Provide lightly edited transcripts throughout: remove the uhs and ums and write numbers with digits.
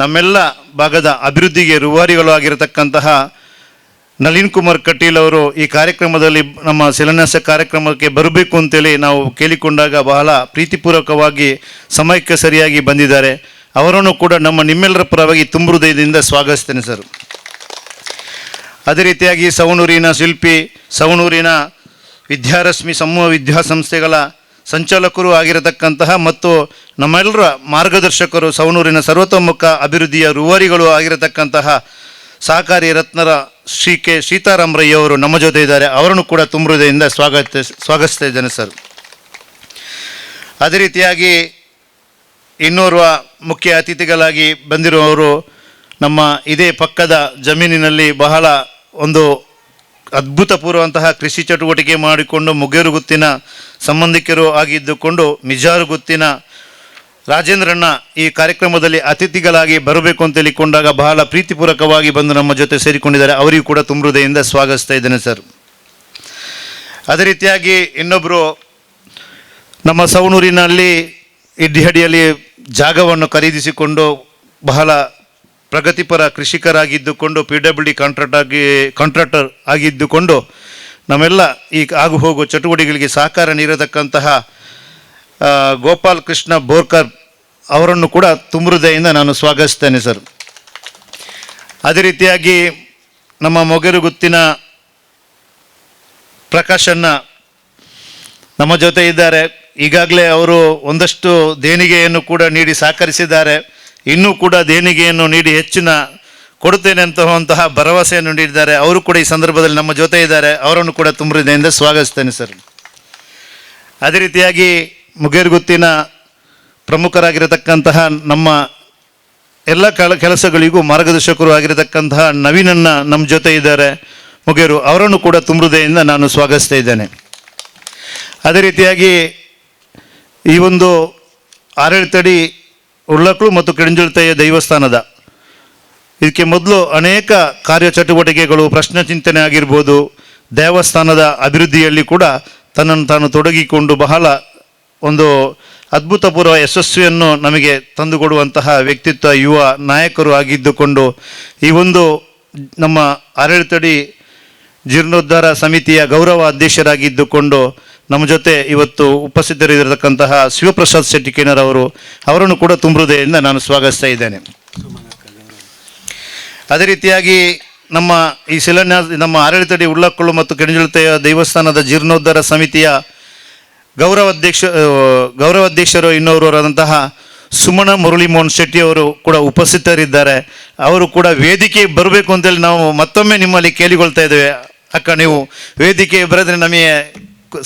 ನಮ್ಮೆಲ್ಲ ಭಾಗದ ಅಭಿವೃದ್ಧಿಗೆ ರೂವಾರಿಗಳು ಆಗಿರತಕ್ಕಂತಹ ನಳಿನ್ ಕುಮಾರ್ ಕಟೀಲ್ ಅವರು ಈ ಕಾರ್ಯಕ್ರಮದಲ್ಲಿ ನಮ್ಮ ಶಿಲಾನ್ಯಾಸ ಕಾರ್ಯಕ್ರಮಕ್ಕೆ ಬರಬೇಕು ಅಂತೇಳಿ ನಾವು ಕೇಳಿಕೊಂಡಾಗ ಬಹಳ ಪ್ರೀತಿಪೂರ್ವಕವಾಗಿ ಸಮಯಕ್ಕೆ ಸರಿಯಾಗಿ ಬಂದಿದ್ದಾರೆ. ಅವರನ್ನು ಕೂಡ ನಿಮ್ಮೆಲ್ಲರ ಪರವಾಗಿ ತುಂಬ ಹೃದಯದಿಂದ ಸ್ವಾಗತಿಸ್ತೇನೆ ಸರ್. ಅದೇ ರೀತಿಯಾಗಿ ಸವಣೂರಿನ ಶಿಲ್ಪಿ, ಸವಣೂರಿನ ವಿದ್ಯಾರಶ್ಮಿ ಸಮೂಹ ವಿದ್ಯಾಸಂಸ್ಥೆಗಳ ಸಂಚಾಲಕರು ಆಗಿರತಕ್ಕಂತಹ ಮತ್ತು ನಮ್ಮೆಲ್ಲರ ಮಾರ್ಗದರ್ಶಕರು, ಸವಣೂರಿನ ಸರ್ವತೋಮುಖ ಅಭಿವೃದ್ಧಿಯ ರೂವಾರಿಗಳು ಆಗಿರತಕ್ಕಂತಹ ಸಹಕಾರಿ ರತ್ನರ ಶ್ರೀ ಕೆ ಸೀತಾರಾಮರಯ್ಯವರು ನಮ್ಮ ಜೊತೆ ಇದ್ದಾರೆ. ಅವರನ್ನು ಕೂಡ ತುಂಬ ಹೃದಯದಿಂದ ಸ್ವಾಗತಿಸ್ತಾ ಇದ್ದೇನೆ ಸರ್. ಅದೇ ರೀತಿಯಾಗಿ ಇನ್ನೋರ್ವ ಮುಖ್ಯ ಅತಿಥಿಗಳಾಗಿ ಬಂದಿರುವವರು ನಮ್ಮ ಇದೇ ಪಕ್ಕದ ಜಮೀನಿನಲ್ಲಿ ಬಹಳ ಒಂದು ಅದ್ಭುತಪೂರ್ವಂತಹ ಕೃಷಿ ಚಟುವಟಿಕೆ ಮಾಡಿಕೊಂಡು ಮುಗೇರುಗುತ್ತಿನ ಸಂಬಂಧಿಕರು ಆಗಿದ್ದುಕೊಂಡು ಮಿಜಾರುಗುತ್ತಿನ ರಾಜೇಂದ್ರಣ್ಣ ಈ ಕಾರ್ಯಕ್ರಮದಲ್ಲಿ ಅತಿಥಿಗಳಾಗಿ ಬರಬೇಕು ಅಂತ ಹೇಳಿಕೊಂಡಾಗ ಬಹಳ ಪ್ರೀತಿಪೂರ್ವಕವಾಗಿ ಬಂದು ನಮ್ಮ ಜೊತೆ ಸೇರಿಕೊಂಡಿದ್ದಾರೆ. ಅವರಿಗೂ ಕೂಡ ತುಂಬ ಹೃದಯದಿಂದ ಸ್ವಾಗತಿಸ್ತಾ ಇದ್ದೇನೆ ಸರ್. ಅದೇ ರೀತಿಯಾಗಿ ಇನ್ನೊಬ್ಬರು ನಮ್ಮ ಸವಣೂರಿನಲ್ಲಿ ಇಡ್ಡಿಹಡಿಯಲ್ಲಿ ಜಾಗವನ್ನು ಖರೀದಿಸಿಕೊಂಡು ಬಹಳ ಪ್ರಗತಿಪರ ಕೃಷಿಕರಾಗಿದ್ದುಕೊಂಡು PWD ಕಾಂಟ್ರಾಕ್ಟರ್ ಆಗಿದ್ದುಕೊಂಡು ನಮ್ಮೆಲ್ಲ ಈ ಆಗು ಹೋಗುವ ಚಟುವಟಿಕೆಗಳಿಗೆ ಸಹಕಾರ ನೀಡತಕ್ಕಂತಹ ಗೋಪಾಲ್ ಕೃಷ್ಣ ಬೋರ್ಕರ್ ಅವರನ್ನು ಕೂಡ ತುಂಬ ಹೃದಯದಿಂದ ನಾನು ಸ್ವಾಗತಿಸ್ತೇನೆ ಸರ್. ಅದೇ ರೀತಿಯಾಗಿ ನಮ್ಮ ಮೊಗೇರುಗುತ್ತಿನ ಪ್ರಕಾಶಣ್ಣ ನಮ್ಮ ಜೊತೆ ಇದ್ದಾರೆ. ಈಗಾಗಲೇ ಅವರು ಒಂದಷ್ಟು ದೇಣಿಗೆಯನ್ನು ಕೂಡ ನೀಡಿ ಸಹಕರಿಸಿದ್ದಾರೆ. ಇನ್ನೂ ಕೂಡ ದೇಣಿಗೆಯನ್ನು ನೀಡಿ ಹೆಚ್ಚಿನ ಕೊಡುತ್ತೇನೆ ಅಂತಂತಹ ಭರವಸೆಯನ್ನು ನೀಡಿದ್ದಾರೆ. ಅವರು ಕೂಡ ಈ ಸಂದರ್ಭದಲ್ಲಿ ನಮ್ಮ ಜೊತೆ ಇದ್ದಾರೆ. ಅವರನ್ನು ಕೂಡ ತುಂಬ ಹೃದಯದಿಂದ ಸ್ವಾಗತಿಸ್ತೇನೆ ಸರ್. ಅದೇ ರೀತಿಯಾಗಿ ಮುಗೇರುಗುತ್ತಿನ ಪ್ರಮುಖರಾಗಿರತಕ್ಕಂತಹ ನಮ್ಮ ಎಲ್ಲ ಕೆಲಸಗಳಿಗೂ ಮಾರ್ಗದರ್ಶಕರು ಆಗಿರತಕ್ಕಂತಹ ನವೀನನ್ನ ನಮ್ಮ ಜೊತೆ ಇದ್ದಾರೆ ಮುಗೇರು. ಅವರನ್ನು ಕೂಡ ತುಂಬ ಹೃದಯದಿಂದ ನಾನು ಸ್ವಾಗತಿಸ್ತಾ ಇದ್ದೇನೆ. ಅದೇ ರೀತಿಯಾಗಿ ಈ ಒಂದು ಆಡಳಿತಡಿ ಉಳ್ಳಕ್ಳು ಮತ್ತು ಕೆಂಜುಳತೆಯ ದೇವಸ್ಥಾನದ ಇದಕ್ಕೆ ಮೊದಲು ಅನೇಕ ಕಾರ್ಯಚಟುವಟಿಕೆಗಳು, ಪ್ರಶ್ನೆ ಚಿಂತನೆ ಆಗಿರ್ಬೋದು, ದೇವಸ್ಥಾನದ ಅಭಿವೃದ್ಧಿಯಲ್ಲಿ ಕೂಡ ತನ್ನನ್ನು ತಾನು ತೊಡಗಿಕೊಂಡು ಬಹಳ ಒಂದು ಅದ್ಭುತಪೂರ್ವ ಯಶಸ್ವಿಯನ್ನು ನಮಗೆ ತಂದುಕೊಡುವಂತಹ ವ್ಯಕ್ತಿತ್ವ, ಯುವ ನಾಯಕರು ಆಗಿದ್ದುಕೊಂಡು ಈ ಒಂದು ನಮ್ಮ ಆಡಳಿತಡಿ ಜೀರ್ಣೋದ್ಧಾರ ಸಮಿತಿಯ ಗೌರವ ಅಧ್ಯಕ್ಷರಾಗಿದ್ದುಕೊಂಡು ನಮ್ಮ ಜೊತೆ ಇವತ್ತು ಉಪಸ್ಥಿತರಿರತಕ್ಕಂತಹ ಶಿವಪ್ರಸಾದ್ ಶೆಟ್ಟಿಕೇನರ್ ಅವರನ್ನು ಕೂಡ ತುಂಬ ಹೃದಯದಿಂದ ನಾನು ಸ್ವಾಗತಿಸ್ತಾ ಇದ್ದೇನೆ. ಅದೇ ರೀತಿಯಾಗಿ ನಮ್ಮ ಈ ನಮ್ಮ ಆಡಳಿತಡಿ ಉಳ್ಳಕ್ಕಳು ಮತ್ತು ಕೆಂಜುಳತೆಯ ದೇವಸ್ಥಾನದ ಜೀರ್ಣೋದ್ಧಾರ ಸಮಿತಿಯ ಗೌರವಾಧ್ಯಕ್ಷರು ಇನ್ನೋರ್ವರಾದಂತಹ ಸುಮಣ ಮುರಳಿ ಮೋಹನ್ ಶೆಟ್ಟಿ ಅವರು ಕೂಡ ಉಪಸ್ಥಿತರಿದ್ದಾರೆ. ಅವರು ಕೂಡ ವೇದಿಕೆ ಬರಬೇಕು ಅಂತೇಳಿ ನಾವು ಮತ್ತೊಮ್ಮೆ ನಿಮ್ಮಲ್ಲಿ ಕೇಳಿಕೊಳ್ತಾ ಇದ್ದೇವೆ. ಅಕ್ಕ, ನೀವು ವೇದಿಕೆ ಬರೆದ್ರೆ ನಮಗೆ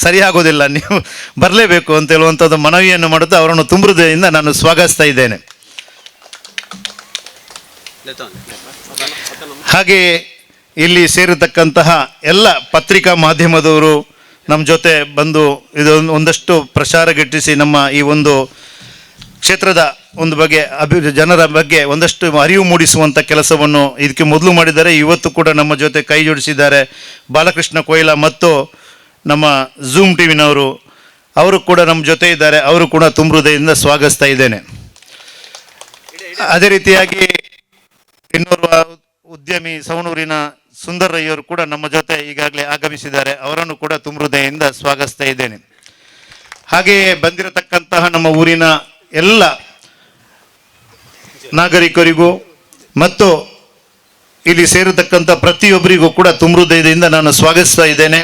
ಸರಿಯಾಗೋದಿಲ್ಲ, ನೀವು ಬರಲೇಬೇಕು ಅಂತ ಹೇಳುವಂಥದ್ದು ಮನವಿಯನ್ನು ಮಾಡುತ್ತಾ ಅವರನ್ನು ತುಂಬ ಹೃದಯದಿಂದ ನಾನು ಸ್ವಾಗತಿಸ್ತಾ ಇದ್ದೇನೆ. ಹಾಗೆ ಇಲ್ಲಿ ಸೇರಿರ್ತಕ್ಕಂತಹ ಎಲ್ಲ ಪತ್ರಿಕಾ ಮಾಧ್ಯಮದವರು ನಮ್ಮ ಜೊತೆ ಬಂದು ಒಂದಷ್ಟು ಪ್ರಚಾರ ಗಿಟ್ಟಿಸಿ ನಮ್ಮ ಈ ಒಂದು ಕ್ಷೇತ್ರದ ಒಂದು ಬಗ್ಗೆ ಜನರ ಬಗ್ಗೆ ಒಂದಷ್ಟು ಅರಿವು ಮೂಡಿಸುವಂಥ ಕೆಲಸವನ್ನು ಇದಕ್ಕೆ ಮೊದಲು ಮಾಡಿದ್ದಾರೆ. ಇವತ್ತು ಕೂಡ ನಮ್ಮ ಜೊತೆ ಕೈ ಜೋಡಿಸಿದ್ದಾರೆ ಬಾಲಕೃಷ್ಣ ಕೊಯ್ಲ ಮತ್ತು ನಮ್ಮ ಝೂಮ್ ಟಿವಿನವರು. ಅವರು ಕೂಡ ನಮ್ಮ ಜೊತೆ ಇದ್ದಾರೆ. ಅವರು ಕೂಡ ತುಂಬ ಹೃದಯದಿಂದ ಸ್ವಾಗತಿಸ್ತಾ ಇದ್ದೇನೆ. ಅದೇ ರೀತಿಯಾಗಿ ಇನ್ನೋರ್ವ ಉದ್ಯಮಿ ಸವಣೂರಿನ ಸುಂದರಯ್ಯವರು ಕೂಡ ನಮ್ಮ ಜೊತೆ ಈಗಾಗಲೇ ಆಗಮಿಸಿದ್ದಾರೆ. ಅವರನ್ನು ಕೂಡ ತುಂಬ ಹೃದಯದಿಂದ ಸ್ವಾಗತಿಸ್ತಾ ಇದ್ದೇನೆ. ಹಾಗೆಯೇ ಬಂದಿರತಕ್ಕಂತಹ ನಮ್ಮ ಊರಿನ ಎಲ್ಲ ನಾಗರಿಕರಿಗೂ ಮತ್ತು ಇಲ್ಲಿ ಸೇರತಕ್ಕಂಥ ಪ್ರತಿಯೊಬ್ಬರಿಗೂ ಕೂಡ ತುಂಬ ಹೃದಯದಿಂದ ನಾನು ಸ್ವಾಗತಿಸ್ತಾ ಇದ್ದೇನೆ.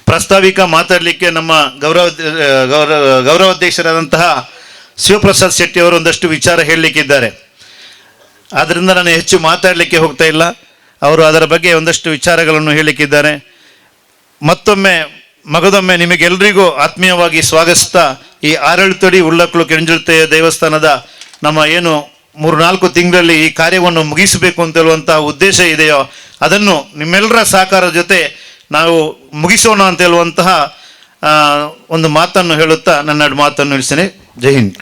ಪ್ರಾಸ್ತಾವಿಕ ಮಾತಾಡಲಿಕ್ಕೆ ನಮ್ಮ ಗೌರವಾಧ್ಯಕ್ಷರಾದಂತಹ ಶಿವಪ್ರಸಾದ್ ಶೆಟ್ಟಿ ಅವರು ಒಂದಷ್ಟು ವಿಚಾರ ಹೇಳಲಿಕ್ಕಿದ್ದಾರೆ. ಆದ್ದರಿಂದ ನಾನು ಹೆಚ್ಚು ಮಾತಾಡಲಿಕ್ಕೆ ಹೋಗ್ತಾ ಇಲ್ಲ. ಅವರು ಅದರ ಬಗ್ಗೆ ಒಂದಷ್ಟು ವಿಚಾರಗಳನ್ನು ಹೇಳಲಿಕ್ಕಿದ್ದಾರೆ. ಮಗದೊಮ್ಮೆ ನಿಮಗೆಲ್ಲರಿಗೂ ಆತ್ಮೀಯವಾಗಿ ಸ್ವಾಗತಿಸ್ತಾ ಈ ಆಡಳಿತಡಿ ಉಳ್ಳಕ್ಕಳು ಕೆಂಜುಳತೆಯ ದೇವಸ್ಥಾನದ ನಮ್ಮ ಏನು 3-4 ತಿಂಗಳಲ್ಲಿ ಈ ಕಾರ್ಯವನ್ನು ಮುಗಿಸಬೇಕು ಅಂತ ಹೇಳುವಂತಹ ಉದ್ದೇಶ ಇದೆಯೋ ಅದನ್ನು ನಿಮ್ಮೆಲ್ಲರ ಸಹಕಾರದ ಜೊತೆ ನಾವು ಮುಗಿಸೋಣ ಅಂತ ಹೇಳುವಂತಹ ಒಂದು ಮಾತನ್ನು ಹೇಳುತ್ತಾ ನನ್ನ ಮಾತನ್ನು ನಿಲ್ಲಿಸ್ತೇನೆ. ಜೈ ಹಿಂದ್.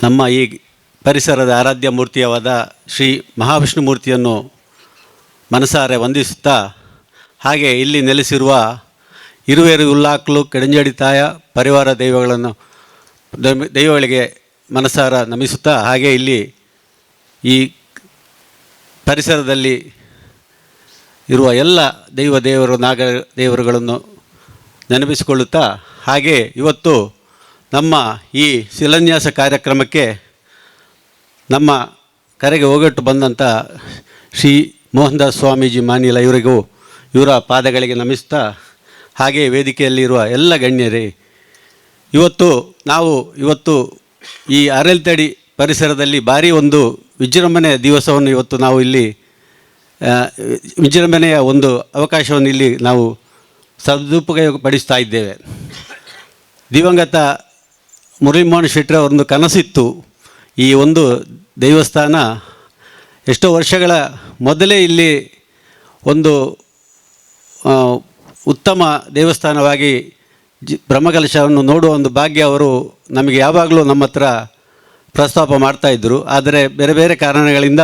ನಮ್ಮ ಈ ಪರಿಸರದ ಆರಾಧ್ಯ ಮೂರ್ತಿಯಾದ ಶ್ರೀ ಮಹಾವಿಷ್ಣು ಮೂರ್ತಿಯನ್ನು ಮನಸಾರೆ ವಂದಿಸುತ್ತಾ, ಹಾಗೆ ಇಲ್ಲಿ ನೆಲೆಸಿರುವ ಇರುವೇರು ಉಲ್ಲಾಕ್ಲು ಕೆಡಂಜಡಿತಾಯ ಪರಿವಾರ ದೈವಗಳಿಗೆ ಮನಸಾರ ನಮಿಸುತ್ತಾ, ಹಾಗೆ ಇಲ್ಲಿ ಈ ಪರಿಸರದಲ್ಲಿ ಇರುವ ಎಲ್ಲ ನಾಗ ದೇವರುಗಳನ್ನು ನೆನಪಿಸಿಕೊಳ್ಳುತ್ತಾ, ಹಾಗೆ ಇವತ್ತು ನಮ್ಮ ಈ ಶಿಲಾನ್ಯಾಸ ಕಾರ್ಯಕ್ರಮಕ್ಕೆ ನಮ್ಮ ಕರೆಗೆ ಹೋಗಟ್ಟು ಬಂದಂಥ ಶ್ರೀ ಮೋಹನದಾಸ್ ಸ್ವಾಮೀಜಿ ಮಾನಿಲ ಇವರ ಪಾದಗಳಿಗೆ ನಮಿಸ್ತಾ, ಹಾಗೆ ವೇದಿಕೆಯಲ್ಲಿರುವ ಎಲ್ಲ ಗಣ್ಯರೇ, ಇವತ್ತು ಈ ಅರಳ್ತಡಿ ಪರಿಸರದಲ್ಲಿ ಭಾರಿ ಒಂದು ವಿಜೃಂಭಣೆಯ ದಿವಸವನ್ನು ಇವತ್ತು ನಾವು ಇಲ್ಲಿ ವಿಜೃಂಭಣೆಯ ಒಂದು ಅವಕಾಶವನ್ನು ಇಲ್ಲಿ ನಾವು ಸದುಪಯೋಗಪಡಿಸ್ತಾ ಇದ್ದೇವೆ. ದಿವಂಗತ ಮುರಳಿ ಮೋಹನ್ ಶೆಟ್ಟರ್ ಅವರೊಂದು ಕನಸಿತ್ತು, ಈ ಒಂದು ದೇವಸ್ಥಾನ ಎಷ್ಟೋ ವರ್ಷಗಳ ಮೊದಲೇ ಇಲ್ಲಿ ಒಂದು ಉತ್ತಮ ದೇವಸ್ಥಾನವಾಗಿ ಬ್ರಹ್ಮಕಲಶವನ್ನು ನೋಡುವ ಒಂದು ಭಾಗ್ಯ ಅವರು ನಮಗೆ ಯಾವಾಗಲೂ ನಮ್ಮ ಹತ್ರ ಪ್ರಸ್ತಾಪ ಮಾಡ್ತಾಯಿದ್ದರು. ಆದರೆ ಬೇರೆ ಬೇರೆ ಕಾರಣಗಳಿಂದ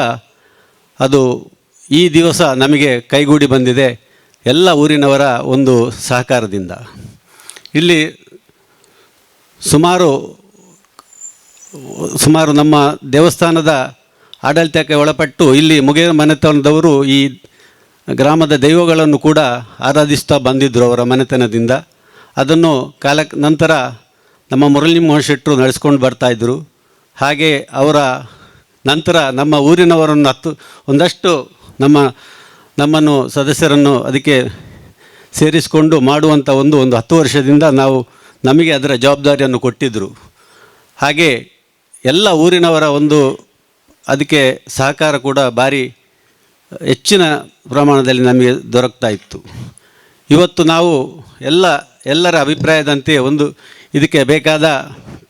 ಅದು ಈ ದಿವಸ ನಮಗೆ ಕೈಗೂಡಿ ಬಂದಿದೆ, ಎಲ್ಲ ಊರಿನವರ ಒಂದು ಸಹಕಾರದಿಂದ. ಇಲ್ಲಿ ಸುಮಾರು ನಮ್ಮ ದೇವಸ್ಥಾನದ ಆಡಳಿತಕ್ಕೆ ಒಳಪಟ್ಟು ಇಲ್ಲಿ ಮುಗೇರ ಮನೆತನದವರು ಈ ಗ್ರಾಮದ ದೈವಗಳನ್ನು ಕೂಡ ಆರಾಧಿಸ್ತಾ ಬಂದಿದ್ದರು ಅವರ ಮನೆತನದಿಂದ. ಅದನ್ನು ನಂತರ ನಮ್ಮ ಮುರಳಿ ಮೋಹನ್ ಶೆಟ್ಟರು ನಡೆಸ್ಕೊಂಡು ಬರ್ತಾಯಿದ್ರು. ಹಾಗೆ ಅವರ ನಂತರ ನಮ್ಮ ಊರಿನವರನ್ನು ಒಂದಷ್ಟು ನಮ್ಮನ್ನು ಸದಸ್ಯರನ್ನು ಅದಕ್ಕೆ ಸೇರಿಸಿಕೊಂಡು ಮಾಡುವಂಥ ಒಂದು 10 ವರ್ಷದಿಂದ ನಮಗೆ ಅದರ ಜವಾಬ್ದಾರಿಯನ್ನು ಕೊಟ್ಟಿದ್ದರು. ಹಾಗೆ ಎಲ್ಲ ಊರಿನವರ ಅದಕ್ಕೆ ಸಹಕಾರ ಕೂಡ ಭಾರಿ ಹೆಚ್ಚಿನ ಪ್ರಮಾಣದಲ್ಲಿ ನಮಗೆ ದೊರಕ್ತಾ ಇತ್ತು. ಇವತ್ತು ನಾವು ಎಲ್ಲರ ಅಭಿಪ್ರಾಯದಂತೆ ಇದಕ್ಕೆ ಬೇಕಾದ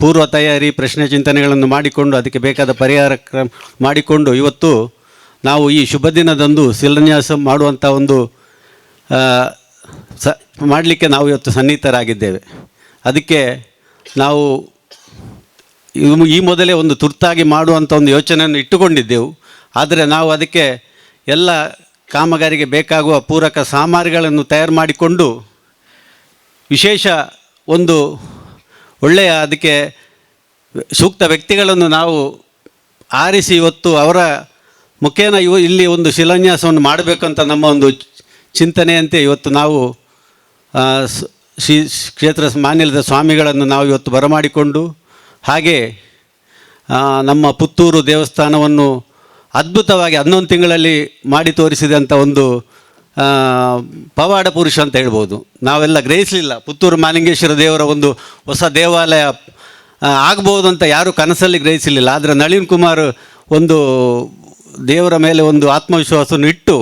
ಪೂರ್ವ ತಯಾರಿ ಪ್ರಶ್ನೆ ಚಿಂತನೆಗಳನ್ನು ಮಾಡಿಕೊಂಡು ಅದಕ್ಕೆ ಬೇಕಾದ ಪರಿಹಾರ ಕ್ರಮ ಮಾಡಿಕೊಂಡು ಇವತ್ತು ನಾವು ಈ ಶುಭ ದಿನದಂದು ಶಿಲಾನ್ಯಾಸ ಮಾಡುವಂಥ ಮಾಡಲಿಕ್ಕೆ ನಾವು ಇವತ್ತು ಸನ್ನಿಹಿತರಾಗಿದ್ದೇವೆ. ಅದಕ್ಕೆ ನಾವು ಈ ಮೊದಲೇ ತುರ್ತಾಗಿ ಮಾಡುವಂಥ ಯೋಚನೆಯನ್ನು ಇಟ್ಟುಕೊಂಡಿದ್ದೆವು. ಆದರೆ ನಾವು ಅದಕ್ಕೆ ಎಲ್ಲ ಕಾಮಗಾರಿಗೆ ಬೇಕಾಗುವ ಪೂರಕ ಸಾಮಗ್ರಿಗಳನ್ನು ತಯಾರು ಮಾಡಿಕೊಂಡು ವಿಶೇಷ ಒಳ್ಳೆಯ ಅದಕ್ಕೆ ಸೂಕ್ತ ವ್ಯಕ್ತಿಗಳನ್ನು ನಾವು ಆರಿಸಿ ಇವತ್ತು ಅವರ ಮುಖೇನ ಇಲ್ಲಿ ಶಿಲಾನ್ಯಾಸವನ್ನು ಮಾಡಬೇಕಂತ ನಮ್ಮ ಚಿಂತನೆಯಂತೆ ಇವತ್ತು ನಾವು ಶ್ರೀ ಕ್ಷೇತ್ರ ಮಾನ್ಯದ ಸ್ವಾಮಿಗಳನ್ನು ನಾವು ಇವತ್ತು ಬರಮಾಡಿಕೊಂಡು, ಹಾಗೆ ನಮ್ಮ ಪುತ್ತೂರು ದೇವಸ್ಥಾನವನ್ನು ಅದ್ಭುತವಾಗಿ 11 ತಿಂಗಳಲ್ಲಿ ಮಾಡಿ ತೋರಿಸಿದಂಥ ಪವಾಡ ಪುರುಷ ಅಂತ ಹೇಳ್ಬೋದು. ನಾವೆಲ್ಲ ಗ್ರಹಿಸಲಿಲ್ಲ ಪುತ್ತೂರು ಮಾಲಿಂಗೇಶ್ವರ ದೇವರ ಹೊಸ ದೇವಾಲಯ ಆಗ್ಬೋದು ಅಂತ ಯಾರೂ ಕನಸಲ್ಲಿ ಗ್ರಹಿಸಲಿಲ್ಲ. ಆದರೆ ನಳಿನ್ ಕುಮಾರ್ ದೇವರ ಮೇಲೆ ಆತ್ಮವಿಶ್ವಾಸವನ್ನು ಇಟ್ಟು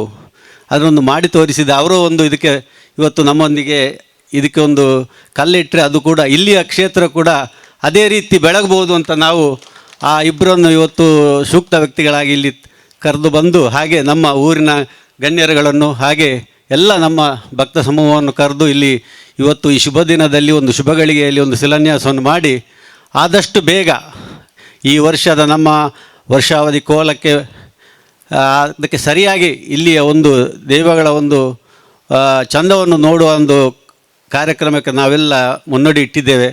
ಅದನ್ನು ಮಾಡಿ ತೋರಿಸಿದ ಅವರು ಇದಕ್ಕೆ ಇವತ್ತು ನಮ್ಮೊಂದಿಗೆ ಇದಕ್ಕೆ ಕಲ್ಲಿಟ್ಟರೆ ಅದು ಕೂಡ ಇಲ್ಲಿಯ ಕ್ಷೇತ್ರ ಕೂಡ ಅದೇ ರೀತಿ ಬೆಳಗ್ಬೋದು ಅಂತ ನಾವು ಆ ಇಬ್ಬರನ್ನು ಇವತ್ತು ಸೂಕ್ತ ವ್ಯಕ್ತಿಗಳಾಗಿ ಇಲ್ಲಿ ಕರೆದು ಬಂದು, ಹಾಗೆ ನಮ್ಮ ಊರಿನ ಗಣ್ಯರುಗಳನ್ನು ಹಾಗೆ ಎಲ್ಲ ನಮ್ಮ ಭಕ್ತ ಸಮೂಹವನ್ನು ಕರೆದು ಇಲ್ಲಿ ಇವತ್ತು ಈ ಶುಭ ದಿನದಲ್ಲಿ ಶುಭ ಗಳಿಗೆಯಲ್ಲಿ ಶಿಲಾನ್ಯಾಸವನ್ನು ಮಾಡಿ ಆದಷ್ಟು ಬೇಗ ಈ ವರ್ಷದ ನಮ್ಮ ವರ್ಷಾವಧಿ ಕೋಲಕ್ಕೆ ಅದಕ್ಕೆ ಸರಿಯಾಗಿ ಇಲ್ಲಿಯ ದೈವಗಳ ಚಂದವನ್ನು ನೋಡುವ ಕಾರ್ಯಕ್ರಮಕ್ಕೆ ನಾವೆಲ್ಲ ಮುನ್ನಡಿ ಇಟ್ಟಿದ್ದೇವೆ.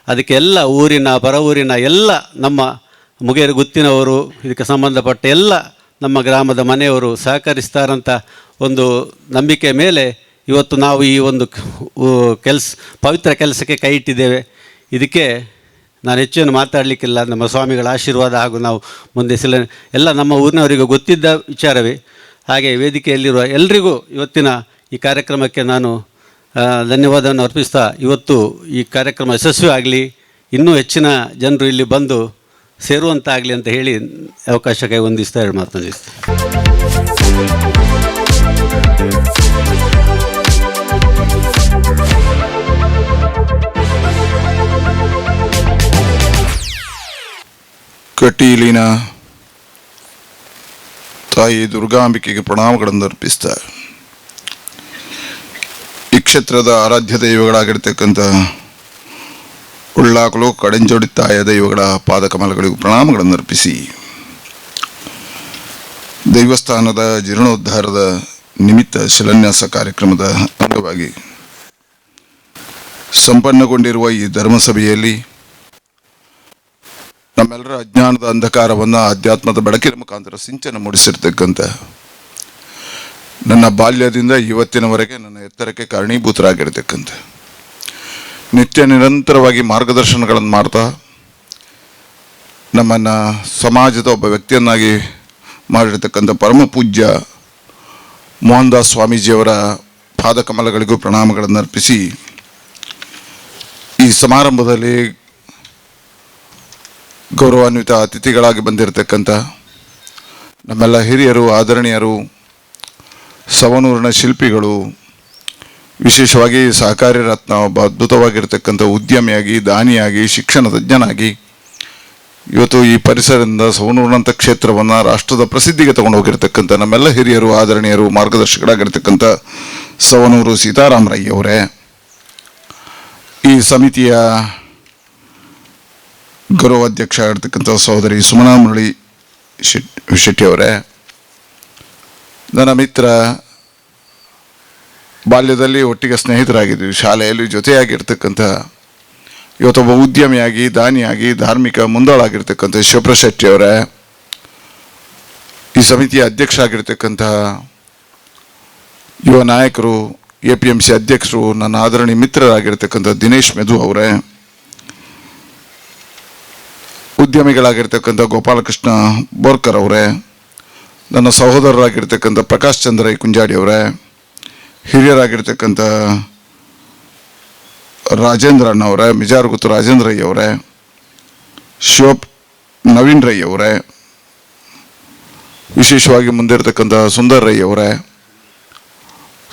ಅದಕ್ಕೆ ಎಲ್ಲ ಊರಿನ ಊರಿನ ಎಲ್ಲ ನಮ್ಮ ಮುಗೇರು ಗುತ್ತಿನವರು, ಇದಕ್ಕೆ ಸಂಬಂಧಪಟ್ಟ ಎಲ್ಲ ನಮ್ಮ ಗ್ರಾಮದ ಮನೆಯವರು ಸಹಕರಿಸ್ತಾರಂಥ ನಂಬಿಕೆ ಮೇಲೆ ಇವತ್ತು ನಾವು ಈ ಪವಿತ್ರ ಕೆಲಸಕ್ಕೆ ಕೈ ಇಟ್ಟಿದ್ದೇವೆ. ಇದಕ್ಕೆ ನಾನು ಹೆಚ್ಚೇನು ಮಾತಾಡಲಿಕ್ಕಿಲ್ಲ. ನಮ್ಮ ಸ್ವಾಮಿಗಳ ಆಶೀರ್ವಾದ ಹಾಗೂ ನಾವು ಮುಂದೆ ಎಲ್ಲ ನಮ್ಮ ಊರಿನವರಿಗೂ ಗೊತ್ತಿದ್ದ ವಿಚಾರವೇ. ಹಾಗೆ ವೇದಿಕೆಯಲ್ಲಿರುವ ಎಲ್ರಿಗೂ ಇವತ್ತಿನ ಈ ಕಾರ್ಯಕ್ರಮಕ್ಕೆ ನಾನು ಧನ್ಯವಾದವನ್ನು ಅರ್ಪಿಸ್ತಾ, ಇವತ್ತು ಈ ಕಾರ್ಯಕ್ರಮ ಯಶಸ್ವಿ ಆಗಲಿ, ಇನ್ನೂ ಹೆಚ್ಚಿನ ಜನರು ಇಲ್ಲಿ ಬಂದು ಸೇರುವಂತಾಗಲಿ ಅಂತ ಹೇಳಿ ಅವಕಾಶಕ್ಕೆ ಹೊಂದಿಸ್ತಾ ಮಾತನಾಡಿಸ್ತೀನಿ. ಕಟೀಲಿನ ತಾಯಿ ದುರ್ಗಾಂಬಿಕೆಗೆ ಪ್ರಣಾಮಗಳನ್ನು ಅರ್ಪಿಸ್ತಾ, ಈ ಕ್ಷೇತ್ರದ ಆರಾಧ್ಯ ದೈವಗಳಾಗಿರ್ತಕ್ಕಂಥ ಉಳ್ಳಾಕಲು ಕಡೆಂಜೊಡಿತಾಯ ದೈವಗಳ ಪಾದಕಮಲಗಳಿಗೂ ಪ್ರಣಾಮಗಳನ್ನು ಅರ್ಪಿಸಿ ದೈವಸ್ಥಾನದ ಜೀರ್ಣೋದ್ಧಾರದ ನಿಮಿತ್ತ ಶಿಲಾನ್ಯಾಸ ಕಾರ್ಯಕ್ರಮದ ಅಂಗವಾಗಿ ಸಂಪನ್ನಗೊಂಡಿರುವ ಈ ಧರ್ಮಸಭೆಯಲ್ಲಿ ನಮ್ಮೆಲ್ಲರ ಅಜ್ಞಾನದ ಅಂಧಕಾರವನ್ನು ಆಧ್ಯಾತ್ಮದ ಬೆಳಕಿನ ಮುಖಾಂತರ ಸಿಂಚನ ಮೂಡಿಸಿರ್ತಕ್ಕಂಥ ನನ್ನ ಬಾಲ್ಯದಿಂದ ಇವತ್ತಿನವರೆಗೆ ನನ್ನ ಎತ್ತರಕ್ಕೆ ಕಾರಣೀಭೂತರಾಗಿರ್ತಕ್ಕಂಥ ನಿತ್ಯ ನಿರಂತರವಾಗಿ ಮಾರ್ಗದರ್ಶನಗಳನ್ನು ಮಾಡ್ತಾ ನಮ್ಮನ್ನು ಸಮಾಜದ ಒಬ್ಬ ವ್ಯಕ್ತಿಯನ್ನಾಗಿ ಮಾಡಿರ್ತಕ್ಕಂಥ ಪರಮ ಪೂಜ್ಯ ಮೋಹನ್ ದಾಸ್ ಸ್ವಾಮೀಜಿಯವರ ಪಾದಕಮಲಗಳಿಗೂ ಪ್ರಣಾಮಗಳನ್ನು ಅರ್ಪಿಸಿ ಈ ಸಮಾರಂಭದಲ್ಲಿ ಗೌರವಾನ್ವಿತ ಅತಿಥಿಗಳಾಗಿ ಬಂದಿರತಕ್ಕಂಥ ನಮ್ಮೆಲ್ಲ ಹಿರಿಯರು ಆದರಣೀಯರು ಸವಣೂರಿನ ಶಿಲ್ಪಿಗಳು, ವಿಶೇಷವಾಗಿ ಸಹಕಾರಿ ರತ್ನ ಒಬ್ಬ ಅದ್ಭುತವಾಗಿರ್ತಕ್ಕಂಥ ಉದ್ಯಮಿಯಾಗಿ, ದಾನಿಯಾಗಿ, ಶಿಕ್ಷಣ ತಜ್ಞನಾಗಿ ಇವತ್ತು ಈ ಪರಿಸರದಿಂದ ಸವಣೂರಿನಂಥ ಕ್ಷೇತ್ರವನ್ನು ರಾಷ್ಟ್ರದ ಪ್ರಸಿದ್ಧಿಗೆ ತಗೊಂಡು ಹೋಗಿರ್ತಕ್ಕಂಥ ನಮ್ಮೆಲ್ಲ ಹಿರಿಯರು ಆದರಣೀಯರು ಮಾರ್ಗದರ್ಶಕರಾಗಿರ್ತಕ್ಕಂಥ ಸವಣೂರು ಸೀತಾರಾಮರಯ್ಯ ಅವರೇ, ಈ ಸಮಿತಿಯ ಗೌರವಾಧ್ಯಕ್ಷ ಆಗಿರ್ತಕ್ಕಂಥ ಸಹೋದರಿ ಸುಮನಾ ಮುರಳಿ ಶೆಟ್ಟಿಯವರೇ, ನನ್ನ ಮಿತ್ರ, ಬಾಲ್ಯದಲ್ಲಿ ಒಟ್ಟಿಗೆ ಸ್ನೇಹಿತರಾಗಿದ್ವಿ, ಶಾಲೆಯಲ್ಲಿ ಜೊತೆಯಾಗಿರ್ತಕ್ಕಂಥ ಇವತ್ತೊಬ್ಬ ಉದ್ಯಮಿಯಾಗಿ, ದಾನಿಯಾಗಿ, ಧಾರ್ಮಿಕ ಮುಂದಾಳಾಗಿರ್ತಕ್ಕಂಥ ಶಿವಪ್ರಸಾದ್ ಶೆಟ್ಟಿಯವರೇ, ಈ ಸಮಿತಿಯ ಅಧ್ಯಕ್ಷ ಆಗಿರ್ತಕ್ಕಂಥ ಯುವ ನಾಯಕರು, APMC ಅಧ್ಯಕ್ಷರು, ನನ್ನ ಆದರಣೀಯ ಮಿತ್ರರಾಗಿರ್ತಕ್ಕಂಥ ದಿನೇಶ್ ಮೆದು ಅವರೇ, ಉದ್ಯಮಿಗಳಾಗಿರ್ತಕ್ಕಂಥ ಗೋಪಾಲಕೃಷ್ಣ ಬೋರ್ಕರ್ ಅವರೇ, ನನ್ನ ಸಹೋದರರಾಗಿರ್ತಕ್ಕಂಥ ಪ್ರಕಾಶ್ ಚಂದ್ರ ಕುಂಜಾಡಿ ಅವರೇ, ಹಿರಿಯರಾಗಿರ್ತಕ್ಕಂಥ ರಾಜೇಂದ್ರಣ್ಣ ಅವರೇ, ಮಿಜಾರುಗುತ್ತು ರಾಜೇಂದ್ರಯ್ಯ ಅವರೇ, ನವೀನ್ ರೈ ಅವರೇ, ವಿಶೇಷವಾಗಿ ಮುಂದಿರ್ತಕ್ಕಂಥ ಸುಂದರ್ ರೈ ಅವರೇ,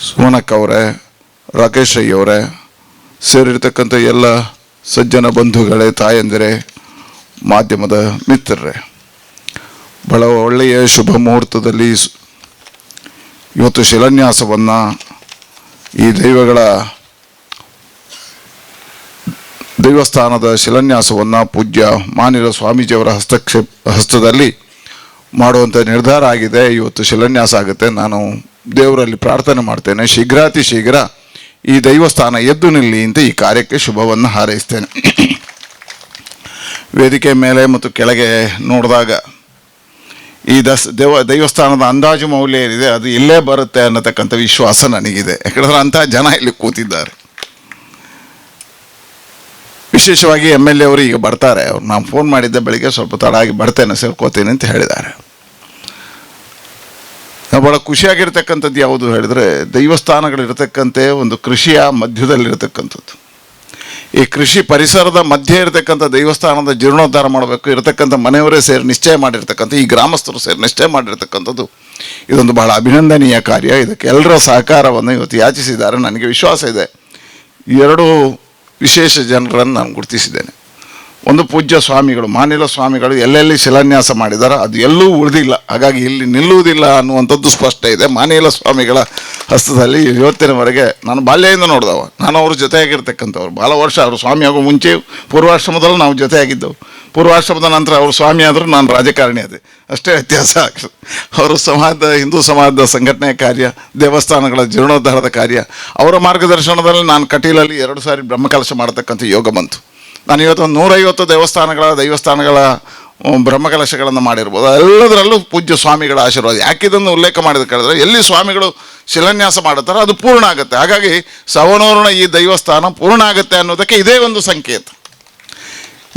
ಸುಮನಕ್ಕ ಅವರೇ, ರಾಕೇಶ್ ರೈ ಅವರೇ, ಸೇರಿರ್ತಕ್ಕಂಥ ಎಲ್ಲ ಸಜ್ಜನ ಬಂಧುಗಳೇ, ತಾಯಂದಿರೇ, ಮಾಧ್ಯಮದ ಮಿತ್ರರೇ, ಬಹಳ ಒಳ್ಳೆಯ ಶುಭ ಮುಹೂರ್ತದಲ್ಲಿ ಇವತ್ತು ಶಿಲಾನ್ಯಾಸವನ್ನು, ಈ ದೈವಸ್ಥಾನದ ಶಿಲಾನ್ಯಾಸವನ್ನು ಪೂಜ್ಯ ಮಾನಿಲ ಸ್ವಾಮೀಜಿಯವರ ಹಸ್ತದಲ್ಲಿ ಮಾಡುವಂಥ ನಿರ್ಧಾರ ಆಗಿದೆ. ಇವತ್ತು ಶಿಲಾನ್ಯಾಸ ಆಗುತ್ತೆ. ನಾನು ದೇವರಲ್ಲಿ ಪ್ರಾರ್ಥನೆ ಮಾಡ್ತೇನೆ, ಶೀಘ್ರಾತಿ ಶೀಘ್ರ ಈ ದೈವಸ್ಥಾನ ಎದ್ದು ನಿಲ್ಲಿ ಅಂತ ಈ ಕಾರ್ಯಕ್ಕೆ ಶುಭವನ್ನು ಹಾರೈಸ್ತೇನೆ. ವೇದಿಕೆ ಮೇಲೆ ಮತ್ತು ಕೆಳಗೆ ನೋಡಿದಾಗ ಈ ದೈವಸ್ಥಾನದ ಅಂದಾಜು ಮೌಲ್ಯ ಏನಿದೆ ಅದು ಇಲ್ಲೇ ಬರುತ್ತೆ ಅನ್ನತಕ್ಕಂಥ ವಿಶ್ವಾಸ ನನಗಿದೆ. ಯಾಕಂದ್ರೆ ಅಂತಹ ಜನ ಇಲ್ಲಿ ಕೂತಿದ್ದಾರೆ. ವಿಶೇಷವಾಗಿ MLA ಅವರು ಈಗ ಬರ್ತಾರೆ. ಅವ್ರು ನಾನು ಫೋನ್ ಮಾಡಿದ್ದೆ ಬೆಳಿಗ್ಗೆ, ಸ್ವಲ್ಪ ತಡ ಆಗಿ ಬರ್ತೇನೆ, ಸೇರ್ಕೋತೇನೆ ಅಂತ ಹೇಳಿದ್ದಾರೆ. ಭಾಳ ಖುಷಿಯಾಗಿರ್ತಕ್ಕಂಥದ್ದು ಯಾವುದು ಹೇಳಿದ್ರೆ, ದೈವಸ್ಥಾನಗಳಿರ್ತಕ್ಕಂಥ ಒಂದು ಕೃಷಿಯ ಮಧ್ಯದಲ್ಲಿರ್ತಕ್ಕಂಥದ್ದು. ಈ ಕೃಷಿ ಪರಿಸರದ ಮಧ್ಯೆ ಇರತಕ್ಕಂಥ ದೈವಸ್ಥಾನದ ಜೀರ್ಣೋದ್ಧಾರ ಮಾಡಬೇಕು, ಇರತಕ್ಕಂಥ ಮನೆಯವರೇ ಸೇರಿ ನಿಶ್ಚಯ ಮಾಡಿರ್ತಕ್ಕಂಥ, ಈ ಗ್ರಾಮಸ್ಥರು ಸೇರಿ ನಿಶ್ಚಯ ಮಾಡಿರ್ತಕ್ಕಂಥದ್ದು ಇದೊಂದು ಬಹಳ ಅಭಿನಂದನೀಯ ಕಾರ್ಯ. ಇದಕ್ಕೆ ಎಲ್ಲರ ಸಹಕಾರವನ್ನು ಇವತ್ತು ಯಾಚಿಸಿದ್ದಾರೆ. ನನಗೆ ವಿಶ್ವಾಸ ಇದೆ, ಎರಡು ವಿಶೇಷ ಜನರನ್ನು ನಾನು ಗುರುತಿಸಿದ್ದೇನೆ. ಒಂದು ಪೂಜ್ಯ ಸ್ವಾಮಿಗಳು, ಮಾನಿಲ ಸ್ವಾಮಿಗಳು ಎಲ್ಲೆಲ್ಲಿ ಶಿಲಾನ್ಯಾಸ ಮಾಡಿದಾರೋ ಅದು ಎಲ್ಲೂ ಉಳಿದಿಲ್ಲ, ಹಾಗಾಗಿ ಇಲ್ಲಿ ನಿಲ್ಲುವುದಿಲ್ಲ ಅನ್ನುವಂಥದ್ದು ಸ್ಪಷ್ಟ ಇದೆ. ಮಾನಿಲ ಸ್ವಾಮಿಗಳ ಹಸ್ತದಲ್ಲಿ ಇವತ್ತಿನವರೆಗೆ ನಾನು ಬಾಲ್ಯದಿಂದ ನೋಡಿದವ, ನಾನು ಅವ್ರ ಜೊತೆಯಾಗಿರ್ತಕ್ಕಂಥವ್ರು. ಭಾಳ ವರ್ಷ ಅವರು ಸ್ವಾಮಿ ಆಗೋ ಮುಂಚೆ ಪೂರ್ವಾಶ್ರಮದಲ್ಲೂ ನಾವು ಜೊತೆಯಾಗಿದ್ದೆವು. ಪೂರ್ವಾಶ್ರಮದ ನಂತರ ಅವರು ಸ್ವಾಮಿ ಆದರೂ ನಾನು ರಾಜಕಾರಣಿ ಅದೇ, ಅಷ್ಟೇ ವ್ಯತ್ಯಾಸ. ಅವರು ಹಿಂದೂ ಸಮಾಜದ ಸಂಘಟನೆಯ ಕಾರ್ಯ, ದೇವಸ್ಥಾನಗಳ ಜೀರ್ಣೋದ್ಧಾರದ ಕಾರ್ಯ, ಅವರ ಮಾರ್ಗದರ್ಶನದಲ್ಲಿ ನಾನು ಕಟೀಲಲ್ಲಿ 2 ಸಾರಿ ಬ್ರಹ್ಮಕಲಶ ಮಾಡತಕ್ಕಂಥ ಯೋಗ ಬಂತು. ನಾನು ಇವತ್ತು 150 ದೈವಸ್ಥಾನಗಳ ಬ್ರಹ್ಮಕಲಶಗಳನ್ನು ಮಾಡಿರ್ಬೋದು. ಎಲ್ಲದರಲ್ಲೂ ಪೂಜ್ಯ ಸ್ವಾಮಿಗಳ ಆಶೀರ್ವಾದ. ಯಾಕಿದನ್ನು ಉಲ್ಲೇಖ ಮಾಡಿದ ಕೇಳಿದ್ರೆ, ಎಲ್ಲಿ ಸ್ವಾಮಿಗಳು ಶಿಲಾನ್ಯಾಸ ಮಾಡುತ್ತಾರೋ ಅದು ಪೂರ್ಣ ಆಗುತ್ತೆ. ಹಾಗಾಗಿ ಸವಣೂರಿನ ಈ ದೈವಸ್ಥಾನ ಪೂರ್ಣ ಆಗುತ್ತೆ ಅನ್ನೋದಕ್ಕೆ ಇದೇ ಒಂದು ಸಂಕೇತ.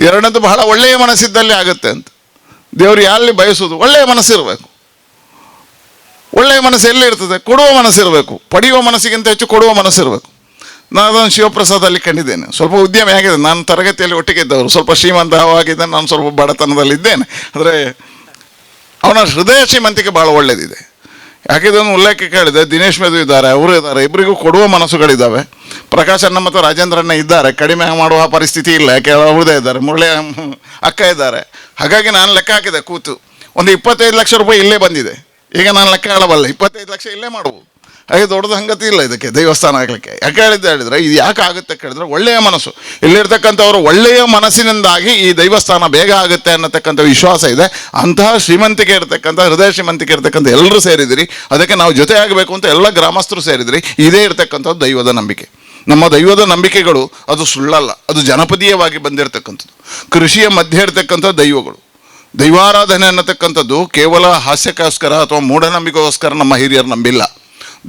ಎರಡನೇದು, ಬಹಳ ಒಳ್ಳೆಯ ಮನಸ್ಸಿದ್ದಲ್ಲಿ ಆಗುತ್ತೆ ಅಂತ. ದೇವರು ಎಲ್ಲಿ ಬಯಸೋದು ಒಳ್ಳೆಯ ಮನಸ್ಸಿರಬೇಕು. ಒಳ್ಳೆಯ ಮನಸ್ಸು ಎಲ್ಲಿ ಇರ್ತದೆ? ಕೊಡುವ ಮನಸ್ಸಿರಬೇಕು. ಪಡೆಯುವ ಮನಸ್ಸಿಗಿಂತ ಹೆಚ್ಚು ಕೊಡುವ ಮನಸ್ಸಿರಬೇಕು. ನಾನು ಅದನ್ನು ಶಿವಪ್ರಸಾದಲ್ಲಿ ಕಂಡಿದ್ದೇನೆ. ಸ್ವಲ್ಪ ಉದ್ಯಮಿ ಆಗಿದೆ, ನಾನು ತರಗತಿಯಲ್ಲಿ ಒಟ್ಟಿಗೆ ಇದ್ದವರು, ಸ್ವಲ್ಪ ಶ್ರೀಮಂತವಾಗಿದ್ದ, ನಾನು ಸ್ವಲ್ಪ ಬಡತನದಲ್ಲಿದ್ದೇನೆ. ಆದರೆ ಅವನ ಹೃದಯ ಶ್ರೀಮಂತಿಕೆ ಭಾಳ ಒಳ್ಳೆಯದಿದೆ. ಯಾಕಿದನ್ನು ಉಲ್ಲೇಖ ಕೇಳಿದೆ, ದಿನೇಶ್ ಮೆದು ಇದ್ದಾರೆ, ಅವರು ಇದ್ದಾರೆ, ಇಬ್ಬರಿಗೂ ಕೊಡುವ ಮನಸ್ಸುಗಳಿದ್ದಾವೆ. ಪ್ರಕಾಶ್ ಅಣ್ಣ ಮತ್ತು ರಾಜೇಂದ್ರಣ್ಣ ಇದ್ದಾರೆ, ಕಡಿಮೆ ಮಾಡುವ ಪರಿಸ್ಥಿತಿ ಇಲ್ಲ, ಯಾಕೆ ಅವ್ರದೇ ಇದ್ದಾರೆ, ಮುರಳಿ ಅಕ್ಕ ಇದ್ದಾರೆ. ಹಾಗಾಗಿ ನಾನು ಲೆಕ್ಕ ಹಾಕಿದೆ ಕೂತು, ಒಂದು 25 ಲಕ್ಷ ರೂಪಾಯಿ ಇಲ್ಲೇ ಬಂದಿದೆ. ಈಗ ನಾನು ಲೆಕ್ಕ ಹೇಳಬಲ್ಲ, 25 ಲಕ್ಷ ಇಲ್ಲೇ ಮಾಡ್ಬೋದು. ಹಾಗೆ ದೊಡ್ಡದ ಸಂಗತಿ ಇಲ್ಲ ಇದಕ್ಕೆ ದೇವಸ್ಥಾನ ಆಗಲಿಕ್ಕೆ. ಯಾಕೆ ಹೇಳಿದ್ರೆ ಇದು ಯಾಕೆ ಆಗುತ್ತೆ ಕೇಳಿದ್ರೆ ಒಳ್ಳೆಯ ಮನಸ್ಸು ಇಲ್ಲಿರ್ತಕ್ಕಂಥವರು ಒಳ್ಳೆಯ ಮನಸ್ಸಿನಿಂದಾಗಿ ಈ ದೇವಸ್ಥಾನ ಬೇಗ ಆಗುತ್ತೆ ಅನ್ನತಕ್ಕಂಥ ವಿಶ್ವಾಸ ಇದೆ. ಅಂತಹ ಶ್ರೀಮಂತಿಕೆ ಇರತಕ್ಕಂಥ ಹೃದಯ ಶ್ರೀಮಂತಿಕೆ ಇರತಕ್ಕಂಥ ಎಲ್ಲರೂ ಸೇರಿದಿರಿ. ಅದಕ್ಕೆ ನಾವು ಜೊತೆ ಆಗಬೇಕು ಅಂತ ಎಲ್ಲ ಗ್ರಾಮಸ್ಥರು ಸೇರಿದಿರಿ. ಇದೇ ಇರತಕ್ಕಂಥದ್ದು ದೈವದ ನಂಬಿಕೆ. ನಮ್ಮ ದೈವದ ನಂಬಿಕೆಗಳು ಅದು ಸುಳ್ಳಲ್ಲ, ಅದು ಜನಪದೀಯವಾಗಿ ಬಂದಿರತಕ್ಕಂಥದ್ದು. ಕೃಷಿಯ ಮಧ್ಯೆ ಇರತಕ್ಕಂಥ ದೈವಗಳು. ದೈವಾರಾಧನೆ ಅನ್ನತಕ್ಕಂಥದ್ದು ಕೇವಲ ಹಾಸ್ಯಕ್ಕೋಸ್ಕರ ಅಥವಾ ಮೂಢನಂಬಿಕೆಗೋಸ್ಕರ ನಮ್ಮ ಹಿರಿಯರು ನಂಬಿಲ್ಲ.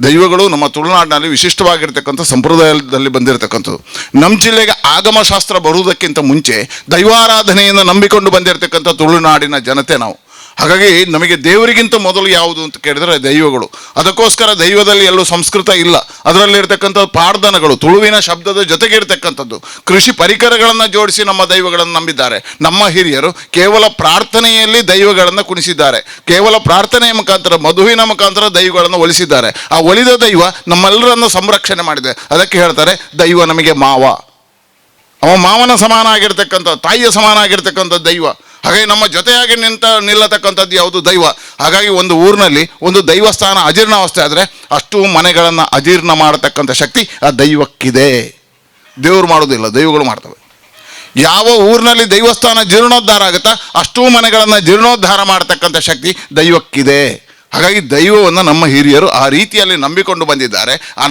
ದೈವಗಳು ನಮ್ಮ ತುಳುನಾಡಿನಲ್ಲಿ ವಿಶಿಷ್ಟವಾಗಿರ್ತಕ್ಕಂಥ ಸಂಪ್ರದಾಯದಲ್ಲಿ ಬಂದಿರತಕ್ಕಂಥದ್ದು. ನಮ್ಮ ಜಿಲ್ಲೆಗೆ ಆಗಮಶಾಸ್ತ್ರ ಬರುವುದಕ್ಕಿಂತ ಮುಂಚೆ ದೈವಾರಾಧನೆಯನ್ನು ನಂಬಿಕೊಂಡು ಬಂದಿರತಕ್ಕಂಥ ತುಳುನಾಡಿನ ಜನತೆ ನಾವು. ಹಾಗಾಗಿ ನಮಗೆ ದೇವರಿಗಿಂತ ಮೊದಲು ಯಾವುದು ಅಂತ ಕೇಳಿದರೆ ದೈವಗಳು. ಅದಕ್ಕೋಸ್ಕರ ದೈವದಲ್ಲಿ ಎಲ್ಲೂ ಸಂಸ್ಕೃತ ಇಲ್ಲ. ಅದರಲ್ಲಿರ್ತಕ್ಕಂಥ ಪಾಡ್ದನಗಳು ತುಳುವಿನ ಶಬ್ದದ ಜೊತೆಗೆ ಇರತಕ್ಕಂಥದ್ದು. ಕೃಷಿ ಪರಿಕರಗಳನ್ನು ಜೋಡಿಸಿ ನಮ್ಮ ದೈವಗಳನ್ನು ನಂಬಿದ್ದಾರೆ. ನಮ್ಮ ಹಿರಿಯರು ಕೇವಲ ಪ್ರಾರ್ಥನೆಯಲ್ಲಿ ದೈವಗಳನ್ನು ಕುಣಿಸಿದ್ದಾರೆ. ಕೇವಲ ಪ್ರಾರ್ಥನೆಯ ಮುಖಾಂತರ ಮಧುವಿನ ಮುಖಾಂತರ ದೈವಗಳನ್ನು ಒಲಿಸಿದ್ದಾರೆ. ಆ ಒಲಿದ ದೈವ ನಮ್ಮೆಲ್ಲರನ್ನು ಸಂರಕ್ಷಣೆ ಮಾಡಿದೆ. ಅದಕ್ಕೆ ಹೇಳ್ತಾರೆ ದೈವ ನಮಗೆ ಮಾವ. ಅವ ಮಾವನ ಸಮಾನ ಆಗಿರ್ತಕ್ಕಂಥ, ತಾಯಿಯ ಸಮಾನ ಆಗಿರ್ತಕ್ಕಂಥ ದೈವ. ಹಾಗಾಗಿ ನಮ್ಮ ಜೊತೆಯಾಗಿ ನಿಲ್ಲತಕ್ಕಂಥದ್ದು ಯಾವುದು ದೈವ. ಹಾಗಾಗಿ ಒಂದು ಊರಿನಲ್ಲಿ ಒಂದು ದೈವಸ್ಥಾನ ಅಜೀರ್ಣಾವಸ್ಥೆ ಆದರೆ ಅಷ್ಟು ಮನೆಗಳನ್ನು ಅಜೀರ್ಣ ಮಾಡತಕ್ಕಂಥ ಶಕ್ತಿ ಆ ದೈವಕ್ಕಿದೆ. ದೇವರು ಮಾಡೋದಿಲ್ಲ, ದೈವಗಳು ಮಾಡ್ತವೆ. ಯಾವ ಊರಿನಲ್ಲಿ ದೇವಸ್ಥಾನ ಜೀರ್ಣೋದ್ಧಾರ ಆಗುತ್ತಾ ಅಷ್ಟೂ ಮನೆಗಳನ್ನು ಜೀರ್ಣೋದ್ಧಾರ ಮಾಡತಕ್ಕಂಥ ಶಕ್ತಿ ದೈವಕ್ಕಿದೆ. ಹಾಗಾಗಿ ದೈವವನ್ನು ನಮ್ಮ ಹಿರಿಯರು ಆ ರೀತಿಯಲ್ಲಿ ನಂಬಿಕೊಂಡು ಬಂದಿದ್ದಾರೆ. ಆ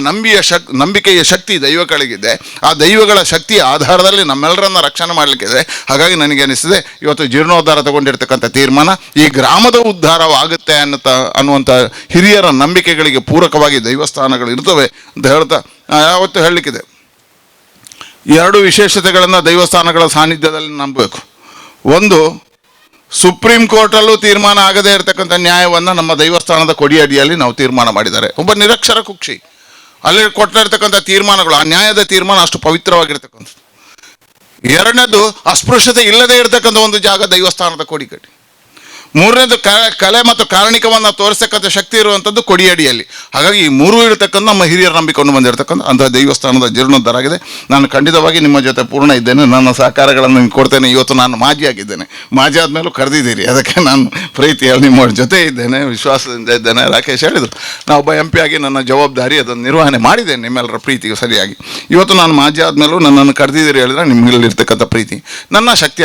ನಂಬಿಕೆಯ ಶಕ್ತಿ ದೈವಗಳಿಗಿದೆ. ಆ ದೈವಗಳ ಶಕ್ತಿಯ ಆಧಾರದಲ್ಲಿ ನಮ್ಮೆಲ್ಲರನ್ನ ರಕ್ಷಣೆ ಮಾಡಲಿಕ್ಕಿದೆ. ಹಾಗಾಗಿ ನನಗೆ ಅನಿಸಿದೆ ಇವತ್ತು ಜೀರ್ಣೋದ್ಧಾರ ತಗೊಂಡಿರ್ತಕ್ಕಂಥ ತೀರ್ಮಾನ ಈ ಗ್ರಾಮದ ಉದ್ಧಾರವಾಗುತ್ತೆ ಅನ್ನುವಂಥ ಹಿರಿಯರ ನಂಬಿಕೆಗಳಿಗೆ ಪೂರಕವಾಗಿ ದೇವಸ್ಥಾನಗಳು ಇರ್ತವೆ ಅಂತ ಹೇಳ್ತಾ ಯಾವತ್ತು ಹೇಳಲಿಕ್ಕಿದೆ. ಎರಡು ವಿಶೇಷತೆಗಳನ್ನು ದೇವಸ್ಥಾನಗಳ ಸಾನ್ನಿಧ್ಯದಲ್ಲಿ ನಂಬಬೇಕು. ಒಂದು, ಸುಪ್ರೀಂ ಕೋರ್ಟಲ್ಲೂ ತೀರ್ಮಾನ ಆಗದೇ ಇರತಕ್ಕಂಥ ನ್ಯಾಯವನ್ನು ನಮ್ಮ ದೇವಸ್ಥಾನದ ಕೊಡಿಯಡಿಯಲ್ಲಿ ನಾವು ತೀರ್ಮಾನ ಮಾಡಿದ್ದಾರೆ. ಒಬ್ಬ ನಿರಕ್ಷರ ಕುಕ್ಷಿ ಅಲ್ಲಿ ಕೊಟ್ಟಿರ್ತಕ್ಕಂಥ ತೀರ್ಮಾನಗಳು, ಆ ನ್ಯಾಯದ ತೀರ್ಮಾನ ಅಷ್ಟು ಪವಿತ್ರವಾಗಿರ್ತಕ್ಕಂಥದ್ದು. ಎರಡನೇದು, ಅಸ್ಪೃಶ್ಯತೆ ಇಲ್ಲದೇ ಇರತಕ್ಕಂಥ ಒಂದು ಜಾಗ ದೇವಸ್ಥಾನದ ಕೊಡಿಗಡಿ. ಮೂರನೇದು, ಕಲೆ ಮತ್ತು ಕಾರಣಿಕವನ್ನು ತೋರಿಸ್ತಕ್ಕಂಥ ಶಕ್ತಿ ಇರುವಂಥದ್ದು ಕೊಡಿಯಡಿಯಲ್ಲಿ. ಹಾಗಾಗಿ ಈ ಮೂರು ಇರತಕ್ಕಂಥ ನಮ್ಮ ಹಿರಿಯರು ನಂಬಿಕೊಂಡು ಬಂದಿರತಕ್ಕಂಥ ಅಂಥ ದೇವಸ್ಥಾನದ ಜೀರ್ಣೋದ್ಧಾರ ಆಗಿದೆ. ನಾನು ಖಂಡಿತವಾಗಿ ನಿಮ್ಮ ಜೊತೆ ಪೂರ್ಣ ಇದ್ದೇನೆ. ನನ್ನ ಸಹಕಾರಗಳನ್ನು ಕೊಡ್ತೇನೆ. ಇವತ್ತು ನಾನು ಮಾಜಿ ಆಗಿದ್ದೇನೆ. ಮಾಜಿ ಆದಮೇಲೂ ಕರೆದಿದ್ದೀರಿ, ಅದಕ್ಕೆ ನಾನು ಪ್ರೀತಿಯಲ್ಲಿ ನಿಮ್ಮ ಜೊತೆ ಇದ್ದೇನೆ, ವಿಶ್ವಾಸದಿಂದ ಇದ್ದೇನೆ. ರಾಕೇಶ್ ಹೇಳಿದರು, ನಾವು ಒಬ್ಬ MP ಆಗಿ ನನ್ನ ಜವಾಬ್ದಾರಿ ಅದನ್ನು ನಿರ್ವಹಣೆ ಮಾಡಿದ್ದೇನೆ ನಿಮ್ಮೆಲ್ಲರ ಪ್ರೀತಿಗೆ ಸರಿಯಾಗಿ. ಇವತ್ತು ನಾನು ಮಾಜಿ ಆದಮೇಲೂ ನನ್ನನ್ನು ಕರೆದಿದ್ದೀರಿ ಹೇಳಿದರೆ ನಿಮ್ಮಲ್ಲಿರ್ತಕ್ಕಂಥ ಪ್ರೀತಿ ನನ್ನ ಶಕ್ತಿ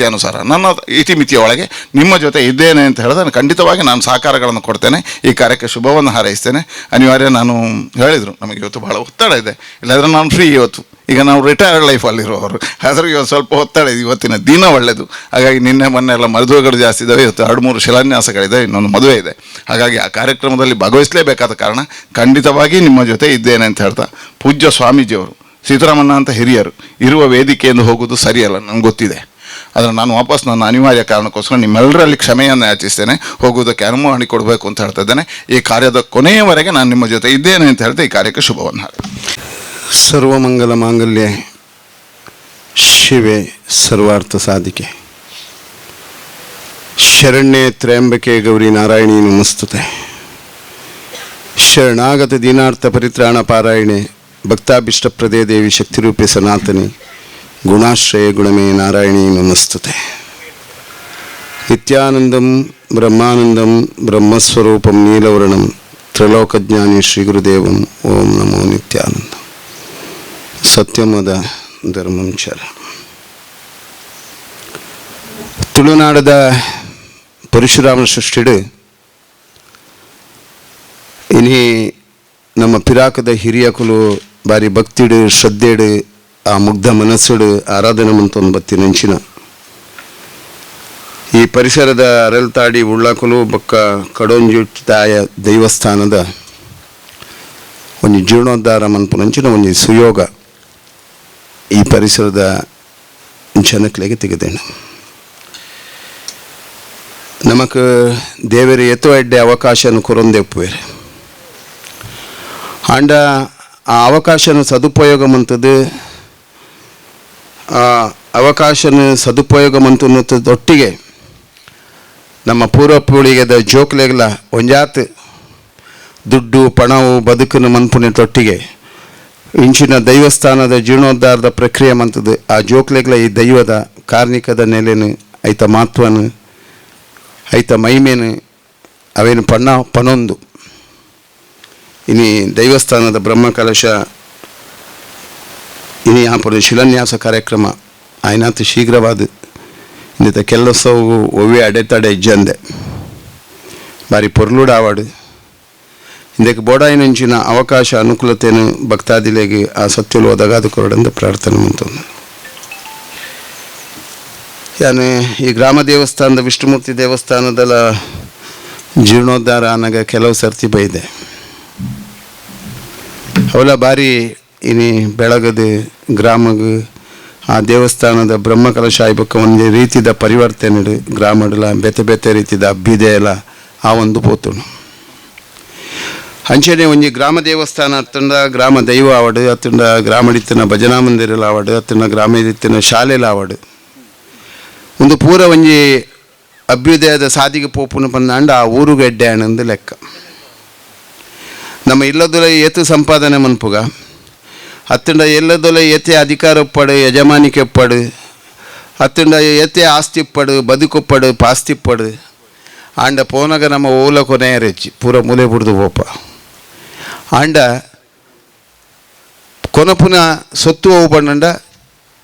ಅನುಸಾರ ನನ್ನ ಇತಿಮಿತಿಯ ಒಳಗೆ ನಿಮ್ಮ ಜೊತೆ ಇದ್ದೇನೆ ಅಂತ ಹೇಳಿದ್ರೆ ಖಂಡಿತವಾಗಿ ನಾನು ಸಹಕಾರಗಳನ್ನು ಕೊಡ್ತೇನೆ. ಈ ಕಾರ್ಯಕ್ಕೆ ಶುಭವನ್ನು ಹಾರೈಸ್ತೇನೆ. ಅನಿವಾರ್ಯ ನಾನು ಹೇಳಿದರು, ನಮಗೆ ಇವತ್ತು ಭಾಳ ಒತ್ತಡ ಇದೆ, ಇಲ್ಲಾಂದರೆ ನಾನು ಫ್ರೀ ಇವತ್ತು. ಈಗ ನಾವು ರಿಟೈರ್ಡ್ ಲೈಫಲ್ಲಿರೋರು, ಆದರೂ ಇವತ್ತು ಸ್ವಲ್ಪ ಒತ್ತಡ ಇದೆ. ಇವತ್ತಿನ ದಿನ ಒಳ್ಳೆಯದು. ಹಾಗಾಗಿ ನಿನ್ನೆ ಮೊನ್ನೆ ಎಲ್ಲ ಮದುವೆಗಳು ಜಾಸ್ತಿ ಇದ್ದಾವೆ. ಇವತ್ತು 2-3 ಶಿಲಾನ್ಯಾಸಗಳಿದೆ, ಇನ್ನೊಂದು ಮದುವೆ ಇದೆ. ಹಾಗಾಗಿ ಆ ಕಾರ್ಯಕ್ರಮದಲ್ಲಿ ಭಾಗವಹಿಸಲೇಬೇಕಾದ ಕಾರಣ ಖಂಡಿತವಾಗಿ ನಿಮ್ಮ ಜೊತೆ ಇದ್ದೇನೆ ಅಂತ ಹೇಳ್ತಾ, ಪೂಜ್ಯ ಸ್ವಾಮೀಜಿಯವರು ಸೀತಾರಾಮಣ್ಣ ಅಂತ ಹಿರಿಯರು ಇರುವ ವೇದಿಕೆಯಿಂದ ಹೋಗೋದು ಸರಿಯಲ್ಲ, ನನಗೆ ಗೊತ್ತಿದೆ. ಆದರೆ ನಾನು ವಾಪಸ್ ನನ್ನ ಅನಿವಾರ್ಯ ಕಾರಣಕ್ಕೋಸ್ಕರ ನಿಮ್ಮೆಲ್ಲರಲ್ಲಿ ಕ್ಷಮೆಯನ್ನು ಯಾಚಿಸ್ತೇನೆ. ಹೋಗುವುದಕ್ಕೆ ಅನುವು ಮಾಡಿಕೊಡ್ಬೇಕು ಅಂತ ಹೇಳ್ತಾ ಇದ್ದೇನೆ. ಈ ಕಾರ್ಯದ ಕೊನೆಯವರೆಗೆ ನಾನು ನಿಮ್ಮ ಜೊತೆ ಇದ್ದೇನೆ ಅಂತ ಹೇಳ್ತಾ ಈ ಕಾರ್ಯಕ್ಕೆ ಶುಭವನ್ನು ಹಾಡಿ. ಸರ್ವಮಂಗಲ ಮಾಂಗಲ್ಯ ಶಿವೆ ಸರ್ವಾರ್ಥ ಸಾಧಿಕೆ ಶರಣ್ಯೆ ತ್ರ್ಯಂಬಕೆ ಗೌರಿ ನಾರಾಯಣಿ ನಮಸ್ತುತೆ. ಶರಣಾಗತ ದೀನಾರ್ಥ ಪರಿತ್ರಾಣ ಪಾರಾಯಣೆ ಭಕ್ತಾಭಿಷ್ಟಪ್ರದೇ ದೇವಿ ಶಕ್ತಿರೂಪೆ ಸನಾತನಿ ಗುಣಾಶ್ರಯ ಗುಣಮೇ ನಾರಾಯಣಿ ನಮಸ್ತುತೆ. ನಿತ್ಯಾನಂದಂ ಬ್ರಹ್ಮಾನಂದಂ ಬ್ರಹ್ಮಸ್ವರೂಪಂ ನೀಲವರ್ಣಂ ತ್ರಿಲೋಕಜ್ಞಾನಿ ಶ್ರೀ ಗುರುದೇವಂ ಓಂ ನಮೋ ನಿತ್ಯಾನಂದ. ಸತ್ಯಮದ ಧರ್ಮಂ ಚರ. ತುಳುನಾಡದ ಪರಶುರಾಮ ಸೃಷ್ಟಿಡು ಇನಿ ನಮ್ಮ ಪಿರಾಕದ ಹಿರಿಯಕುಲು ಬಾರಿ ಭಕ್ತಿಡು ಶ್ರದ್ಧೆಡು ಆ ಮುಗ್ಧ ಮನಸ್ಸುಡು ಆರಾಧನೆ ಮಂತೊಂದು ಬತ್ತಿ ನೆಂಚಿನ ಈ ಪರಿಸರದ ಅರಲ್ತಾಡಿ ಉಳ್ಳಾಕಲು ಬೊಕ್ಕ ಕಡೊಂಜುಟ್ಟಾಯ ದೇವಸ್ಥಾನದ ಒಂದು ಜೀರ್ಣೋದ್ಧಾರ ಮನ್ಪುನಂಚಿನ ಒಂದು ಸುಯೋಗ ಈ ಪರಿಸರದ ಜನಕ್ಲೆಗೆ ತೆಗೆದೇನು. ನಮಕ್ ದೇವರ ಎತ್ತೋ ಎಡ್ಡೆ ಅವಕಾಶನ ಕೊರೊಂದೆಪ್ಪುವೇರೆ ಆಂಡ ಆ ಅವಕಾಶನ ಸದುಪಯೋಗ ಮಂತದ್ದು ಆ ಅವಕಾಶನ ಸದುಪಯೋಗ ಮಂತೊಟ್ಟಿಗೆ ನಮ್ಮ ಪೂರ್ವ ಪೀಳಿಗೆದ ಜೋಕ್ಲೆಗಳ ಒಂಜಾತ್ ದುಡ್ಡು ಪಣವು ಬದುಕನ್ನು ಮನ್ಪುನೊಟ್ಟಿಗೆ ಇಂಚಿನ ದೈವಸ್ಥಾನದ ಜೀರ್ಣೋದ್ಧಾರದ ಪ್ರಕ್ರಿಯೆ ಮಂತದ್ದು ಆ ಜೋಕ್ಲೆಗಳ ಈ ದೈವದ ಕಾರ್ಣಿಕದ ನೆಲೆನು ಐತ ಮಹತ್ವನು ಐತ ಮೈಮೇನು ಅವೇನು ಪಣೊಂದು ಇನಿ ದೈವಸ್ಥಾನದ ಬ್ರಹ್ಮಕಲಶ ಇನಿ ಆಪುರ ಶಿಲಾನ್ಯಾಸ ಕಾರ್ಯಕ್ರಮ ಆಯ್ನಾತು ಶೀಘ್ರವಾದ ಇಂದಿತ ಕೆಲಸವು ಒವ್ವೆ ಅಡೆತಡೆ ಇಜ್ಜಂದೆ ಬಾರಿ ಪೊರ್ಲುಡ ಆವಾಡು ಇಂದಕ್ಕೆ ಬೋಡಾಯಿನಂಚಿನ ಅವಕಾಶ ಅನುಕೂಲತೆಯನ್ನು ಭಕ್ತಾದಿಲೆಗೆ ಆ ಸತ್ಯಲು ಒದಗಾದು ಕೊರಡೆಂದು ಪ್ರಾರ್ಥನೆ ಮಾಡ್ತೇನೆ. ಯಾನೆ ಈ ಗ್ರಾಮ ದೇವಸ್ಥಾನದ ವಿಷ್ಣುಮೂರ್ತಿ ದೇವಸ್ಥಾನದಲ್ಲ ಜೀರ್ಣೋದ್ಧಾರ ಅನ್ನಗ ಕೆಲವು ಸರ್ತಿ ಬೈದೆ ಅವಲ ಬಾರಿ ಇನಿ ಬೆಳಗದು ಗ್ರಾಮಗ ಆ ದೇವಸ್ಥಾನದ ಬ್ರಹ್ಮಕಲಶ ಆಯ್ಬೇಕು ಒಂದು ರೀತಿದ ಪರಿವರ್ತನೆ ಗ್ರಾಮಡಲ ಬೇತೆ ಬೇತೆ ರೀತಿದ ಅಭ್ಯುದಯ ಎಲ್ಲ ಆ ಒಂದು ಪೋತುಣು ಅಂಚನೆ ಒಂಜಿ ಗ್ರಾಮ ದೇವಸ್ಥಾನ ಅತ್ತಂಡ ಗ್ರಾಮ ದೈವ ಆವಡು ಅತ್ತಂಡ ಗ್ರಾಮಡಿತ್ತಿನ ಭಜನಾ ಮಂದಿರಲ ಆವಡು ಅತ್ತಂಡ ಗ್ರಾಮದಿತ್ತಿನ ಶಾಲೆಲ ಆವಡು ಒಂದು ಪೂರ ಒಂಜಿ ಅಭ್ಯುದಯದ ಸಾದಿಗೆ ಪೋಪುನ ಪಂದಾಂಡ ಆ ಊರುಗೆಡ್ಡೆ ಅನ್ನೊಂದು ಲೆಕ್ಕ. ನಮ್ಮ ಇಲ್ಲದೊಲೆ ಏತು ಸಂಪಾದನೆ ಮನ್ಪುಗ ಅತ್ತಂಡ ಎಲ್ಲದೊಲೆ ಏತೆ ಅಧಿಕಾರ ಒಪ್ಪಡು ಯಜಮಾನಿಕೆ ಒಪ್ಪಡು ಅತ್ತಂಡ ಏತೆ ಆಸ್ತಿ ಒಪ್ಪಡು ಬದುಕೊಪ್ಪಡು ಪಾಸ್ತಿಪ್ಪಡು ಆಂಡ ಪೋನಗ ನಮ್ಮ ಓಲ ಕೊನೆಯ ರೆಚ್ಚಿ ಪೂರ ಮೂಲೆ ಬಿಡ್ದು ಪೋಪ ಆಂಡ ಕೊನ ಪುನಃ ಸೊತ್ತು ಹೋಗು ಪಂಡ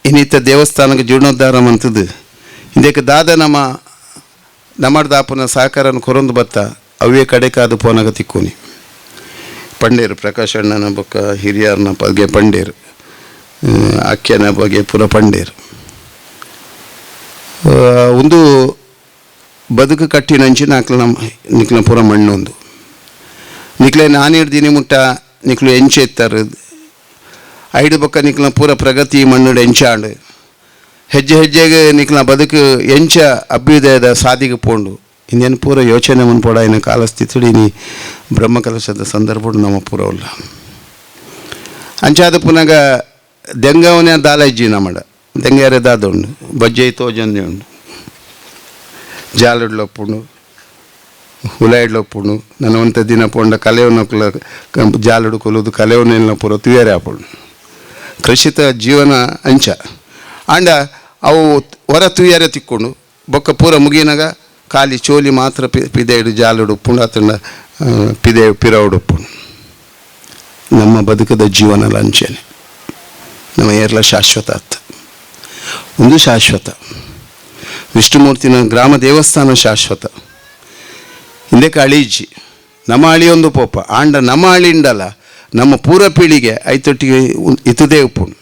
ಇನ್ನಿತ್ತ ದೇವಸ್ಥಾನಕ್ಕೆ ಜೀರ್ಣೋದ್ಧಾರ ಮಂತದ್ದು ಇದಕ್ಕೆ ದಾದ ನಮ್ಮದಾಪುನ ಸಹಕಾರನ ಕೊರೊಂದು ಬತ್ತ ಅವೇ ಕಡೆಕಾದು ಪೋನಗ ತಿಕ್ಕೋನಿ ಪಂಡೇರು ಪ್ರಕಾಶ್ ಅಣ್ಣನ ಬೊಕ್ಕ ಹಿರಿಯರ್ನ ಬಗ್ಗೆ ಪಂಡೇರು ಅಕ್ಕಿಯನ ಬಗ್ಗೆ ಪುರ ಪಂಡೇರು ಒಂದು ಬದುಕು ಕಟ್ಟಿ ನಂಚಿ ನಿಕ್ಲ ಪೂರ ಮಣ್ಣೊಂದು ನಿಕ್ಲೆ ನಾನು ಹಿಡ್ದೀನಿ ಮುಟ್ಟ ನಿಕ್ಲು ಎಂಚೆ ಎತ್ತಾರೆ ಐದು ಬೊಕ್ಕ ನಿಕ್ಲ ಪೂರ ಪ್ರಗತಿ ಮಣ್ಣು ಎಂಚಾಂಡು ಹೆಜ್ಜೆ ಹೆಜ್ಜೆಗೆ ನಿಕ್ಲ ಬದುಕು ಎಂಚ ಅಭ್ಯುದಯದ ಸಾದಿಗೆ ಪೋಂಡು ಇನ್ನೇನು ಪೂರ ಯೋಚನೆ ಮನ್ಪೋಡ ಇನ್ನು ಕಾಲಸ್ಥಿತಿ ನೀ ಬ್ರಹ್ಮಕಲಶದ ಸಂದರ್ಭ ನಮ್ಮ ಪೂರವಲ್ಲ ಅಂಚಾದ ಪುನಗ ದೆಂಗವನೇ ದಾಲ ಇಜ್ಜಿ ನಮ್ಮಡ ದೆಂಗಾರೆ ದಾದೊಂಡು ಬಜ್ಜೆ ತೋಜಂದೆ ಉಂಡು ಜಾಲಡ್ಲೊಪ್ಪುಂಡು ಹುಲಾಯಿಡ್ಲೊಪ್ಪುಂಡು ನನವಂತ ದಿನ ಪೋಂಡ ಕಲೆವನ್ನೊಕ್ಕಲ ಜಾಲಡು ಕೊಲುದು ಕಲೆವನ್ನೆಲ್ಲ ಪೂರ ತುಯರೆ ಹಾಪುಂಡು ಕೃಷಿತ ಜೀವನ ಅಂಚ ಆಂಡ ಅವು ಹೊರ ತುಯ್ಯಾರೆ ತಿಕ್ಕೊಂಡು ಬೊಕ್ಕ ಪೂರ ಮುಗಿನಾಗ ಖಾಲಿ ಚೋಲಿ ಮಾತ್ರ ಪಿದೆಡು ಜಾಲಡು ಉಪ್ಪುಂಡು ಅತ್ತಂಡ ಪಿದೆ ಪಿರವಡು ಉಪ್ಪುಂಡು ನಮ್ಮ ಬದುಕದ ಜೀವನ ಲಂಚನೆ ನಮ್ಮ ಏರ್ಲ ಶಾಶ್ವತ ಅತ್ತ ಒಂದು ಶಾಶ್ವತ ವಿಷ್ಣುಮೂರ್ತಿನ ಗ್ರಾಮ ದೇವಸ್ಥಾನ ಶಾಶ್ವತ ಹಿಂದಕ್ಕೆ ಅಳಿಜಿ ನಮ್ಮ ಅಳಿಯೊಂದು ಪೋಪ ಆಂಡ ನಮ್ಮ ಅಳಿಂಡಲ್ಲ ನಮ್ಮ ಪೂರ ಪೀಳಿಗೆ ಐತೊಟ್ಟಿಗೆ ಇತುದೇ ಉಪ್ಪುಂಡು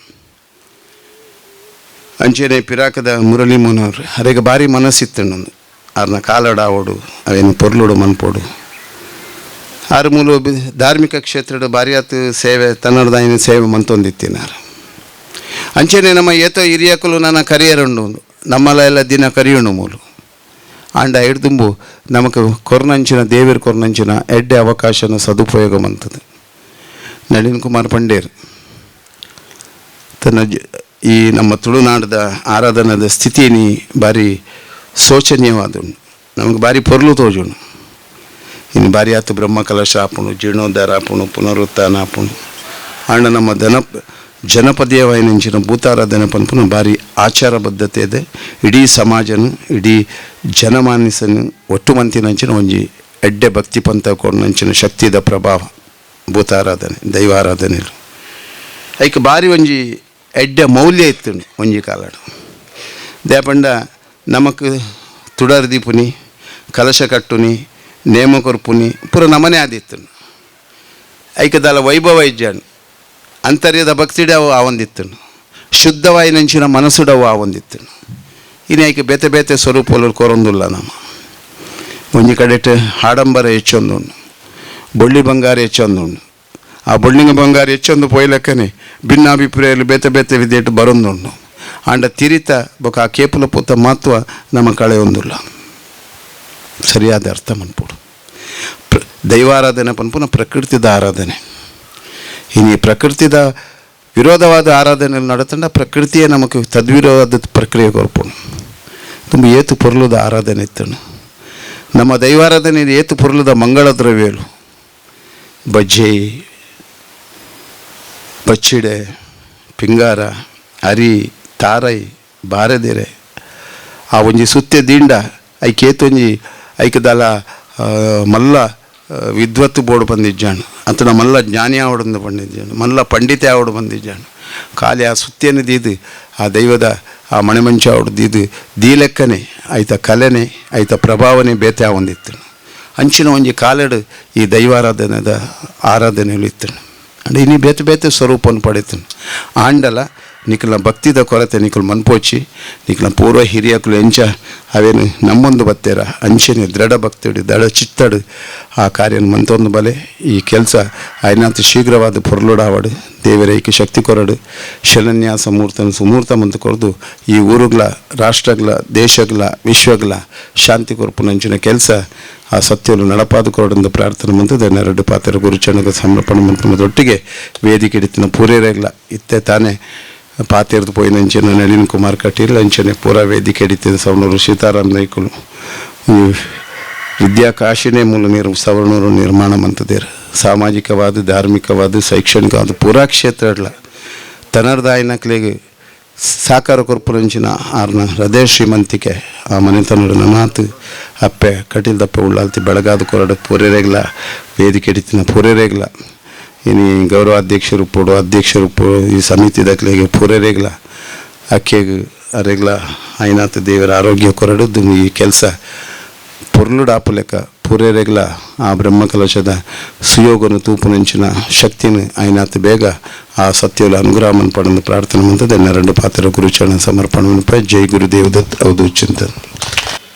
ಅಂಚೆನೆ ಪಿರಾಕದ ಮುರಳಿ ಮೋನವ್ರು ಅರೆಗೆ ಭಾರಿ ಮನಸ್ಸಿತ್ತಣ್ಣೊಂದು ಅವ್ರನ್ನ ಕಾಲಡ ಆವೋಡು ಅವೇನು ಪೊರ್ಲುಡು ಮನ್ಪೋಡು ಆರು ಮೂಲ ಧಾರ್ಮಿಕ ಕ್ಷೇತ್ರದ ಭಾರಿ ಆತು ಸೇವೆ ತನ್ನಡದಾಯಿನ ಸೇವೆ ಮಂತೊಂದಿತ್ತಿನಾರು ಅಂಚೆನೆ ನಮ್ಮ ಏತೋ ಹಿರಿಯಕಲು ನನ್ನ ಕರಿಯರುಂಡು ನಮ್ಮಲ್ಲ ಎಲ್ಲ ದಿನ ಕರಿಯುಂಡು ಮೂಲು ಆಂಡ ಹಿಡ್ದುಂಬು ನಮಗೆ ಕೊರ್ನಂಚಿನ ದೇವಿರ ಕೊರ್ನಂಚಿನ ಎಡ್ಡೆ ಅವಕಾಶನ ಸದುಪಯೋಗ ಮಂತದ್ದು ನಳಿನ್ ಕುಮಾರ್ ಪಂಡೇರ್ ತನ್ನ ಈ ನಮ್ಮ ತುಳುನಾಡದ ಆರಾಧನದ ಸ್ಥಿತಿನಿ ಭಾರಿ ಶೋಚನೀಯವಾದುಂಡು ನಮಗೆ ಭಾರಿ ಪೊರ್ಲು ತೋಜುಂಡು ಇನ್ನು ಭಾರಿ ಆತು ಬ್ರಹ್ಮಕಲಶ ಆಪುಣು ಜೀರ್ಣೋದ್ಧಾರ ಆಪುಣು ಪುನರುತ್ಥಾನ ಆಪುಣು ಆಂಡ ನಮ್ಮ ಜನಪದೀಯವಾಯಿನಂಚಿನ ಭೂತಾರಾಧನೆ ಪನ್ಪುನ ಭಾರಿ ಆಚಾರ ಬದ್ಧತೆ ಇದೆ ಇಡೀ ಸಮಾಜನು ಇಡೀ ಜನಮಾನಸನು ಒಟ್ಟು ಮಂತಿನಂಚಿನ ಒಂಜಿ ಎಡ್ಡೆ ಭಕ್ತಿ ಪಂಥ ಕೊಡ್ನಂಚಿನ ಶಕ್ತಿದ ಪ್ರಭಾವ ಭೂತಾರಾಧನೆ ದೈವಾರಾಧನೆಲು ಐಕೆ ಭಾರಿ ಒಂಜಿ ಎಡ್ಡೆ ಮೌಲ್ಯ ಇತ್ತು ಒಂಜಿ ಕಾಲಡು ದೇಪಂಡ ನಮಕ್ ತುಡರ್ದಿಪುನಿ ಕಲಶ ಕಟ್ಟುನಿ ನೇಮ ಕೊರ್ಪುನಿ ಪೂರ ನಮನೆ ಆದಿತ್ತು ಐಕದಲ್ಲ ವೈಭವ ಇಜ್ಜಾನು ಅಂತರ್ಯದ ಭಕ್ತಿಡವು ಆವೊಂದಿತ್ತು ಶುದ್ಧವಾಯಿನಂಚಿನ ಮನಸ್ಸುಡವು ಆವೊಂದಿತ್ತು ಇನ್ನು ಐಕೆ ಬೇತೆ ಬೇತೆ ಸ್ವರೂಪಗಳು ಕೊರೊಂದುಲ್ಲ ನಮ್ಮ ಒಂಜಿ ಕಡೆಟ್ ಆಡಂಬರ ಹೆಚ್ಚೊಂದು ಬೊಳ್ಳಿ ಬಂಗಾರ ಹೆಚ್ಚೊಂದು ಆ ಬೊಳ್ಳಿಂಗ ಬಂಗಾರ ಹೆಚ್ಚೊಂದು ಪೋಯ್ಲಕ್ಕನೆ ಭಿನ್ನಾಭಿಪ್ರಾಯಗಳು ಬೇತೆ ಬೇತೆ ವಿಧೇಟ್ ಬರೊಂದುಂಡು ಆಂಡ ತಿರಿತ ಬೊಕ ಆ ಕೇಪುಲ ಪೂತ ಮಹತ್ವ ನಮ್ಮ ಕಳೆ ಒಂದಿಲ್ಲ ಸರಿಯಾದ ಅರ್ಥ ಮನ್ಪುಡು ದೈವಾರಾಧನೆ ಪನ್ಪುನ ಪ್ರಕೃತಿದ ಆರಾಧನೆ ಇನ್ನು ಪ್ರಕೃತಿದ ವಿರೋಧವಾದ ಆರಾಧನೆ ನಡತಂಡ ಪ್ರಕೃತಿಯೇ ನಮಗೆ ತದ್ವಿರೋಧದ ಪ್ರಕ್ರಿಯೆ ಕೊರ್ಪುಣು ತುಂಬ ಏತು ಪೊರ್ಲುದ ಆರಾಧನೆ ಇತ್ತನು ನಮ್ಮ ದೈವಾರಾಧನೆ ಏತು ಪೊರ್ಲುದ ಮಂಗಳ ದ್ರವ್ಯಗಳು ಬಜ್ಜೆ ಬಚ್ಚಿಡೆ ಪಿಂಗಾರ ಅರಿ ತಾರೈ ಬಾರದೆರೆ ಆ ಒಂಜಿ ಸುತ್ತೆ ದಿಂಡ ಐಕೇತೊಂಜಿ ಐಕದಲ ಮಲ್ಲ ವಿದ್ವತ್ತು ಬೋರ್ಡ್ ಬಂದಿಜ್ಜಾണ് ಅತನ ಮಲ್ಲ ಜ್ಞಾನಿ ಆವಡಂದು ಬಂದಿದ್ದಾನೆ, ಮಲ್ಲ ಪಂಡಿತೆ ಆವಡು ಬಂದಿದ್ದಾನೆ. ಖಾಲಿ ಆ ಸುತ್ತೇನು ದೀದು ಆ ದೈವದ ಆ ಮಣೆಮಂಚ ಆವಡ್ದಿದ್ದು ದೀಲೆಕ್ಕನೆ ಆಯ್ತ ಕಲೆನೆ ಆಯ್ತ ಪ್ರಭಾವನೆ ಬೇತೆ ಆವೊಂದಿತ್ತು. ಅಂಚಿನ ಒಂಜಿ ಕಾಲೆಡು ಈ ದೈವಾರಾಧನೆದ ಆರಾಧನೆಯಲ್ಲಿ ಇತ್ತು. ಅಂಡ್ ಇನಿ ಬೇತೆ ಬೇತೆ ಸ್ವರೂಪವನ್ನು ಪಡೀತನು. ಆಂಡಲ ನಿಖಲ ಭಕ್ತಿದ ಕೊರತೆ ನಿಖಲು ಮನ್ಪೋಚಿ ನಿಖಲ ಪೂರ್ವ ಹಿರಿಯಕಲು ಎಂಚ ಅವೇನು ನಮ್ಮೊಂದು ಬತ್ತೇರ ಅಂಚನೆ ದೃಢ ಭಕ್ತಿಡು ದೃಢ ಚಿತ್ತಡು ಆ ಕಾರ್ಯನ ಮಂತೊಂದು ಬಲೆ ಈ ಕೆಲಸ ಆಯ್ನಾತ ಶೀಘ್ರವಾದ ಪೊರ್ಲುಡಾವಡು ದೇವರೈಕೆ ಶಕ್ತಿ ಕೊರಡು ಶಿಲಾನ್ಯಾಸ ಮೂರ್ತನ ಸುಮೂರ್ತ ಮಂತ ಕೊರದು ಈ ಊರುಗಳ ರಾಷ್ಟ್ರಗಳ ದೇಶಗಳ ವಿಶ್ವಗಳ ಶಾಂತಿ ಕೊರಪುನಂಚಿನ ಕೆಲಸ ಆ ಸತ್ಯವನ್ನು ನಡಪಾದ ಕೊರಡೆಂದು ಪ್ರಾರ್ಥನೆ ಮಂತದ ನೆರಡು ಪಾತ್ರ ಗುರುಚರಣಗ ಸಮರ್ಪಣೆ ಮಂತ್ರದೊಟ್ಟಿಗೆ ವೇದಿಕೆ ಹಿಡಿತಿನ ಪೂರೇರೆಲ್ಲ ಇತ್ತೆ ತಾನೇ ಪಾತಿರ್ದು ಪೋಯಿನ ಅಂಚೆನ ನಳಿನ್ ಕುಮಾರ್ ಕಟೀಲ್ ಅಂಚನೆ ಪೂರ ವೇದಿಕೆ ಹಿಡಿತಿದ್ದ ಸವಣೂರು ಸೀತಾರಾಮ್ ನಾಯ್ಕುಲು ವಿದ್ಯಾಕಾಶಿನೇ ಮೂಲ ಸವಣೂರು ನಿರ್ಮಾಣ ಮಂತದೇರು ಸಾಮಾಜಿಕವಾದ ಧಾರ್ಮಿಕವಾದ ಶೈಕ್ಷಣಿಕವಾದ ಪೂರಾ ಕ್ಷೇತ್ರಗಳ ತನರ್ದಾಯನಕ್ಲೆಗೆ ಸಾಕಾರ ಕೊರ್ಪುರಂಚಿನ ಆರ್ನ ಹೃದಯ ಶ್ರೀಮಂತಿಕೆ ಆ ಮನೆತನದ ನನಾತ್ ಅಪ್ಪೆ ಕಟೀಲ್ ದಪ್ಪೆ ಉಳ್ಳಾಲ್ತಿ ಬೆಳಗಾದ ಕೊರಡ ಪೂರೇರೆಗ್ಲ ವೇದಿಕೆ ಹಿಡಿತಿನ ಪೂರೇರೆಗ್ಲ ಇನಿ ಗೌರವಾಧ್ಯಕ್ಷರು ಪೋಡು ಅಧ್ಯಕ್ಷರು ಈ ಸಮಿತಿ ದಕ್ಲೆಗೆ ಪೂರೇರೆಗ್ಲ ಅಕ್ಕೆಗೆ ಅರೆಗ್ಲ ಐನಾಥ ದೇವರ ಆರೋಗ್ಯ ಕೊರಡದ್ದು ಈ ಕೆಲಸ ಪೊರ್ಲುಡಾಪು ಲೆಕ್ಕ ಪೂರೇರೆಗ್ಲ ಆ ಬ್ರಹ್ಮಕಲಶದ ಸುಯೋಗನು ತೂಪುನಂಚಿನ ಶಕ್ತಿನ ಐನಾಥ ಬೇಗ ಆ ಸತ್ಯದ ಅನುಗ್ರಹವನ್ನು ಪಡೆದು ಪ್ರಾರ್ಥನೆ ಮಂತದ ನೆರಡು ಪಾತ್ರ ಗುರುಚರಣ ಸಮರ್ಪಣೆ ಜೈ ಗುರುದೇವದತ್ ಹೌದು ಚಿಂತನ್.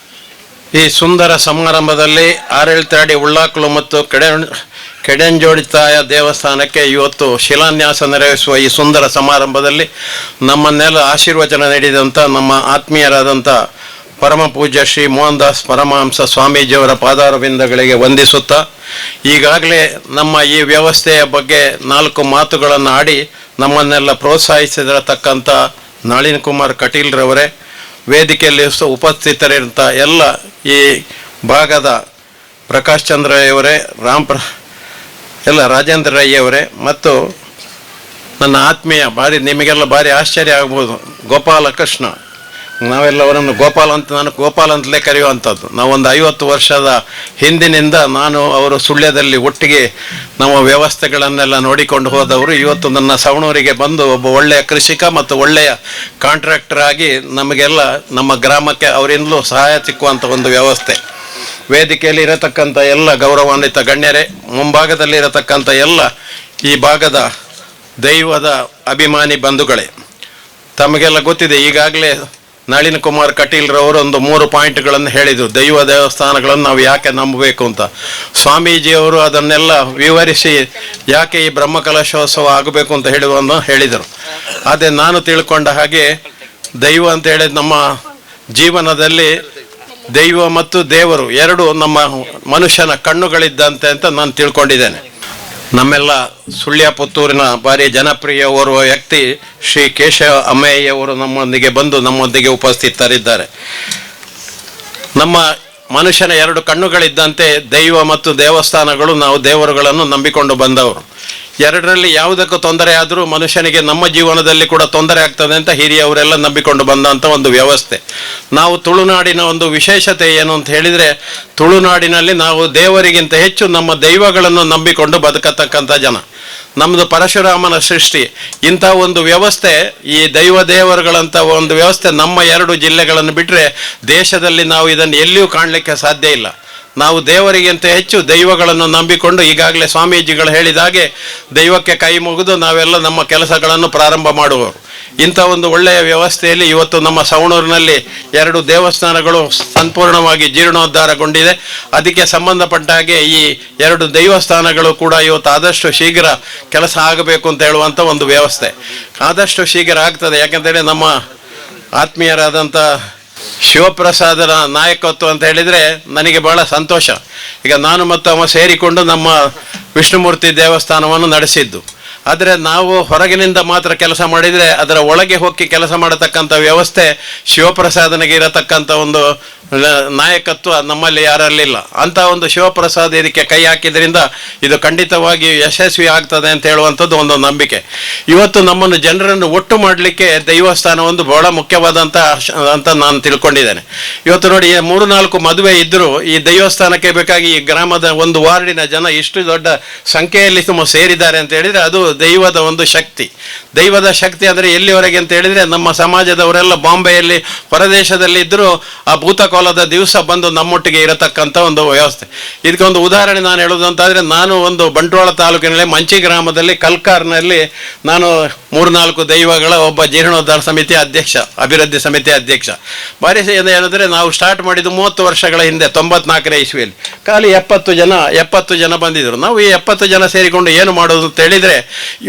ಈ ಸುಂದರ ಸಮಾರಂಭದಲ್ಲಿ ಆರೇಳ್ತಾಡಿ ಉಳ್ಳಾಕಲು ಮತ್ತು ಕೆಡೆಂಜೋಡಿತಾಯ ದೇವಸ್ಥಾನಕ್ಕೆ ಇವತ್ತು ಶಿಲಾನ್ಯಾಸ ನೆರವೇರಿಸುವ ಈ ಸುಂದರ ಸಮಾರಂಭದಲ್ಲಿ ನಮ್ಮನ್ನೆಲ್ಲ ಆಶೀರ್ವಚನ ನೀಡಿದಂಥ ನಮ್ಮ ಆತ್ಮೀಯರಾದಂಥ ಪರಮ ಪೂಜ್ಯ ಶ್ರೀ ಮೋಹನ್ ದಾಸ್ ಪರಮಹಂಸ ಸ್ವಾಮೀಜಿಯವರ ಪಾದಾರವಿಂದಗಳಿಗೆ ವಂದಿಸುತ್ತಾ ಈಗಾಗಲೇ ನಮ್ಮ ಈ ವ್ಯವಸ್ಥೆಯ ಬಗ್ಗೆ 4 ಮಾತುಗಳನ್ನು ಆಡಿ ನಮ್ಮನ್ನೆಲ್ಲ ಪ್ರೋತ್ಸಾಹಿಸಿರತಕ್ಕಂಥ ನಳಿನ್ ಕುಮಾರ್ ಕಟೀಲ್ರವರೇ, ವೇದಿಕೆಯಲ್ಲಿ ಉಪಸ್ಥಿತರಿರುವಂಥ ಎಲ್ಲ ಈ ಭಾಗದ ಪ್ರಕಾಶ್ ಚಂದ್ರಯವರೇ, ಎಲ್ಲ ರಾಜೇಂದ್ರ ರೈಯವರೇ ಮತ್ತು ನನ್ನ ಆತ್ಮೀಯ ನಿಮಗೆಲ್ಲ ಭಾರಿ ಆಶ್ಚರ್ಯ ಆಗ್ಬೋದು ಗೋಪಾಲಕೃಷ್ಣ, ನಾವೆಲ್ಲ ಅವರನ್ನು ನಾನು ಗೋಪಾಲ್ ಅಂತಲೇ ಕರೆಯುವಂಥದ್ದು. ನಾವೊಂದು 50 ವರ್ಷದ ಹಿಂದಿನಿಂದ ನಾನು ಅವರು ಸುಳ್ಯದಲ್ಲಿ ಒಟ್ಟಿಗೆ ನಮ್ಮ ವ್ಯವಸ್ಥೆಗಳನ್ನೆಲ್ಲ ನೋಡಿಕೊಂಡು ಹೋದವರು. ಇವತ್ತು ನನ್ನ ಸವಣೂರಿಗೆ ಬಂದು ಒಬ್ಬ ಒಳ್ಳೆಯ ಕೃಷಿಕ ಮತ್ತು ಒಳ್ಳೆಯ ಕಾಂಟ್ರಾಕ್ಟರ್ ಆಗಿ ನಮಗೆಲ್ಲ ನಮ್ಮ ಗ್ರಾಮಕ್ಕೆ ಅವರಿಂದಲೂ ಸಹಾಯ ಸಿಕ್ಕುವಂಥ ಒಂದು ವ್ಯವಸ್ಥೆ. ವೇದಿಕೆಯಲ್ಲಿ ಇರತಕ್ಕಂಥ ಎಲ್ಲ ಗೌರವಾನ್ವಿತ ಗಣ್ಯರೇ, ಮುಂಭಾಗದಲ್ಲಿ ಇರತಕ್ಕಂಥ ಎಲ್ಲ ಈ ಭಾಗದ ದೈವದ ಅಭಿಮಾನಿ ಬಂಧುಗಳೇ, ತಮಗೆಲ್ಲ ಗೊತ್ತಿದೆ ಈಗಾಗಲೇ ನಳಿನ್ ಕುಮಾರ್ ಕಟೀಲ್ರವರು ಒಂದು 3 ಪಾಯಿಂಟ್ಗಳನ್ನು ಹೇಳಿದರು. ದೈವ ದೇವಸ್ಥಾನಗಳನ್ನು ನಾವು ಯಾಕೆ ನಂಬಬೇಕು ಅಂತ ಸ್ವಾಮೀಜಿಯವರು ಅದನ್ನೆಲ್ಲ ವಿವರಿಸಿ ಯಾಕೆ ಈ ಬ್ರಹ್ಮಕಲಶೋತ್ಸವ ಆಗಬೇಕು ಅಂತ ಹೇಳಿದರು. ಅದೇ ನಾನು ತಿಳ್ಕೊಂಡ ಹಾಗೆ ದೈವ ಅಂತ ಹೇಳಿದ ನಮ್ಮ ಜೀವನದಲ್ಲಿ ದೈವ ಮತ್ತು ದೇವರು ಎರಡು ನಮ್ಮ ಮನುಷ್ಯನ ಕಣ್ಣುಗಳಿದ್ದಂತೆ ಅಂತ ನಾನು ತಿಳ್ಕೊಂಡಿದ್ದೇನೆ. ನಮ್ಮೆಲ್ಲ ಸುಳ್ಯ ಪುತ್ತೂರಿನ ಭಾರಿ ಜನಪ್ರಿಯ ಓರ್ವ ವ್ಯಕ್ತಿ ಶ್ರೀ ಕೇಶವ ಅಮ್ಮಯ್ಯವರು ನಮ್ಮೊಂದಿಗೆ ಬಂದು ನಮ್ಮೊಂದಿಗೆ ಉಪಸ್ಥಿತರಿದ್ದಾರೆ. ನಮ್ಮ ಮನುಷ್ಯನ 2 ಕಣ್ಣುಗಳಿದ್ದಂತೆ ದೈವ ಮತ್ತು ದೇವಸ್ಥಾನಗಳು, ನಾವು ದೇವರುಗಳನ್ನು ನಂಬಿಕೊಂಡು ಬಂದವರು. ಎರಡರಲ್ಲಿ ಯಾವುದಕ್ಕೂ ತೊಂದರೆ ಆದರೂ ಮನುಷ್ಯನಿಗೆ ನಮ್ಮ ಜೀವನದಲ್ಲಿ ಕೂಡ ತೊಂದರೆ ಆಗ್ತದೆ ಅಂತ ಹಿರಿಯವರೆಲ್ಲ ನಂಬಿಕೊಂಡು ಬಂದಂಥ ಒಂದು ವ್ಯವಸ್ಥೆ. ನಾವು ತುಳುನಾಡಿನ ಒಂದು ವಿಶೇಷತೆ ಏನು ಅಂತ ಹೇಳಿದರೆ, ತುಳುನಾಡಿನಲ್ಲಿ ನಾವು ದೇವರಿಗಿಂತ ಹೆಚ್ಚು ನಮ್ಮ ದೈವಗಳನ್ನು ನಂಬಿಕೊಂಡು ಬದುಕತಕ್ಕಂಥ ಜನ. ನಮ್ಮದು ಪರಶುರಾಮನ ಸೃಷ್ಟಿ. ಇಂಥ ಒಂದು ವ್ಯವಸ್ಥೆ, ಈ ದೈವ ದೇವರುಗಳಂಥ ಒಂದು ವ್ಯವಸ್ಥೆ ನಮ್ಮ 2 ಜಿಲ್ಲೆಗಳನ್ನು ಬಿಟ್ಟರೆ ದೇಶದಲ್ಲಿ ನಾವು ಇದನ್ನು ಎಲ್ಲಿಯೂ ಕಾಣಲಿಕ್ಕೆ ಸಾಧ್ಯ ಇಲ್ಲ. ನಾವು ದೇವರಿಗಿಂತ ಹೆಚ್ಚು ದೈವಗಳನ್ನು ನಂಬಿಕೊಂಡು ಈಗಾಗಲೇ ಸ್ವಾಮೀಜಿಗಳು ಹೇಳಿದ ಹಾಗೆ ದೈವಕ್ಕೆ ಕೈ ಮುಗಿದು ನಾವೆಲ್ಲ ನಮ್ಮ ಕೆಲಸಗಳನ್ನು ಪ್ರಾರಂಭ ಮಾಡುವವರು. ಇಂಥ ಒಂದು ಒಳ್ಳೆಯ ವ್ಯವಸ್ಥೆಯಲ್ಲಿ ಇವತ್ತು ನಮ್ಮ ಸವಣೂರಿನಲ್ಲಿ 2 ದೇವಸ್ಥಾನಗಳು ಸಂಪೂರ್ಣವಾಗಿ ಜೀರ್ಣೋದ್ಧಾರಗೊಂಡಿದೆ. ಅದಕ್ಕೆ ಸಂಬಂಧಪಟ್ಟ ಹಾಗೆ ಈ 2 ದೇವಸ್ಥಾನಗಳು ಕೂಡ ಇವತ್ತು ಆದಷ್ಟು ಶೀಘ್ರ ಕೆಲಸ ಆಗಬೇಕು ಅಂತ ಹೇಳುವಂಥ ಒಂದು ವ್ಯವಸ್ಥೆ ಆದಷ್ಟು ಶೀಘ್ರ ಆಗ್ತದೆ. ಯಾಕೆಂತೇಳಿ ನಮ್ಮ ಆತ್ಮೀಯರಾದಂಥ ಶಿವಪ್ರಸಾದನ ನಾಯಕತ್ವ ಅಂತ ಹೇಳಿದರೆ ನನಗೆ ಬಹಳ ಸಂತೋಷ. ಈಗ ನಾನು ಮತ್ತು ಅವ ಸೇರಿಕೊಂಡು ನಮ್ಮ ವಿಷ್ಣುಮೂರ್ತಿ ದೇವಸ್ಥಾನವನ್ನು ನಡೆಸಿದ್ದು. ಆದರೆ ನಾವು ಹೊರಗಿನಿಂದ ಮಾತ್ರ ಕೆಲಸ ಮಾಡಿದರೆ ಅದರ ಒಳಗೆ ಹೋಗಿ ಕೆಲಸ ಮಾಡತಕ್ಕಂಥ ವ್ಯವಸ್ಥೆ ಶಿವಪ್ರಸಾದನಿಗೆ ಇರತಕ್ಕಂಥ ಒಂದು ನಾಯಕತ್ವ ನಮ್ಮಲ್ಲಿ ಯಾರಲ್ಲಿಲ್ಲ. ಅಂಥ ಒಂದು ಶಿವಪ್ರಸಾದ್ ಇದಕ್ಕೆ ಕೈ ಹಾಕಿದ್ರಿಂದ ಇದು ಖಂಡಿತವಾಗಿ ಯಶಸ್ವಿ ಆಗ್ತದೆ ಅಂತ ಹೇಳುವಂಥದ್ದು ಒಂದು ನಂಬಿಕೆ. ಇವತ್ತು ನಮ್ಮನ್ನು ಜನರನ್ನು ಒಟ್ಟು ಮಾಡಲಿಕ್ಕೆ ದೈವಸ್ಥಾನ ಒಂದು ಬಹಳ ಮುಖ್ಯವಾದಂಥ ಅಂತ ನಾನು ತಿಳ್ಕೊಂಡಿದ್ದೇನೆ. ಇವತ್ತು ನೋಡಿ, 3-4 ಮದುವೆ ಇದ್ದರೂ ಈ ದೈವಸ್ಥಾನಕ್ಕೆ ಬೇಕಾಗಿ ಈ ಗ್ರಾಮದ ಒಂದು ವಾರ್ಡಿನ ಜನ ಇಷ್ಟು ದೊಡ್ಡ ಸಂಖ್ಯೆಯಲ್ಲಿ ಸೇರಿದ್ದಾರೆ ಅಂತ ಹೇಳಿದರೆ ಅದು ದೈವದ ಒಂದು ಶಕ್ತಿ. ದೈವದ ಶಕ್ತಿ ಅಂದರೆ ಎಲ್ಲಿವರೆಗೆ ಅಂತ ಹೇಳಿದರೆ, ನಮ್ಮ ಸಮಾಜದವರೆಲ್ಲ ಬಾಂಬೆಯಲ್ಲಿ ಹೊರದೇಶದಲ್ಲಿ ಇದ್ದರೂ ಆ ಭೂತಕೋಲದ ದಿವಸ ಬಂದು ನಮ್ಮೊಟ್ಟಿಗೆ ಇರತಕ್ಕಂಥ ಒಂದು ವ್ಯವಸ್ಥೆ. ಇದಕ್ಕೊಂದು ಉದಾಹರಣೆ ನಾನು ಹೇಳೋದು ಅಂತಾದರೆ, ನಾನು ಒಂದು ಬಂಟ್ವಾಳ ತಾಲೂಕಿನಲ್ಲಿ ಮಂಚಿ ಗ್ರಾಮದಲ್ಲಿ ಕಲ್ಕಾರ್ನಲ್ಲಿ ನಾನು 3-4 ದೈವಗಳ ಒಬ್ಬ ಜೀರ್ಣೋದ್ಧಾರ ಸಮಿತಿ ಅಧ್ಯಕ್ಷ, ಅಭಿವೃದ್ಧಿ ಸಮಿತಿ ಅಧ್ಯಕ್ಷ. ಭಾರಿ ಹೇಳಿದ್ರೆ ನಾವು ಸ್ಟಾರ್ಟ್ ಮಾಡಿದ್ದು 30 ವರ್ಷಗಳ ಹಿಂದೆ 94ನೇ ಇಸ್ವಿಯಲ್ಲಿ. ಖಾಲಿ 70 ಜನ ಬಂದಿದ್ರು. ನಾವು ಈ 70 ಜನ ಸೇರಿಕೊಂಡು ಏನು ಮಾಡೋದು ಅಂತ ಹೇಳಿದರೆ,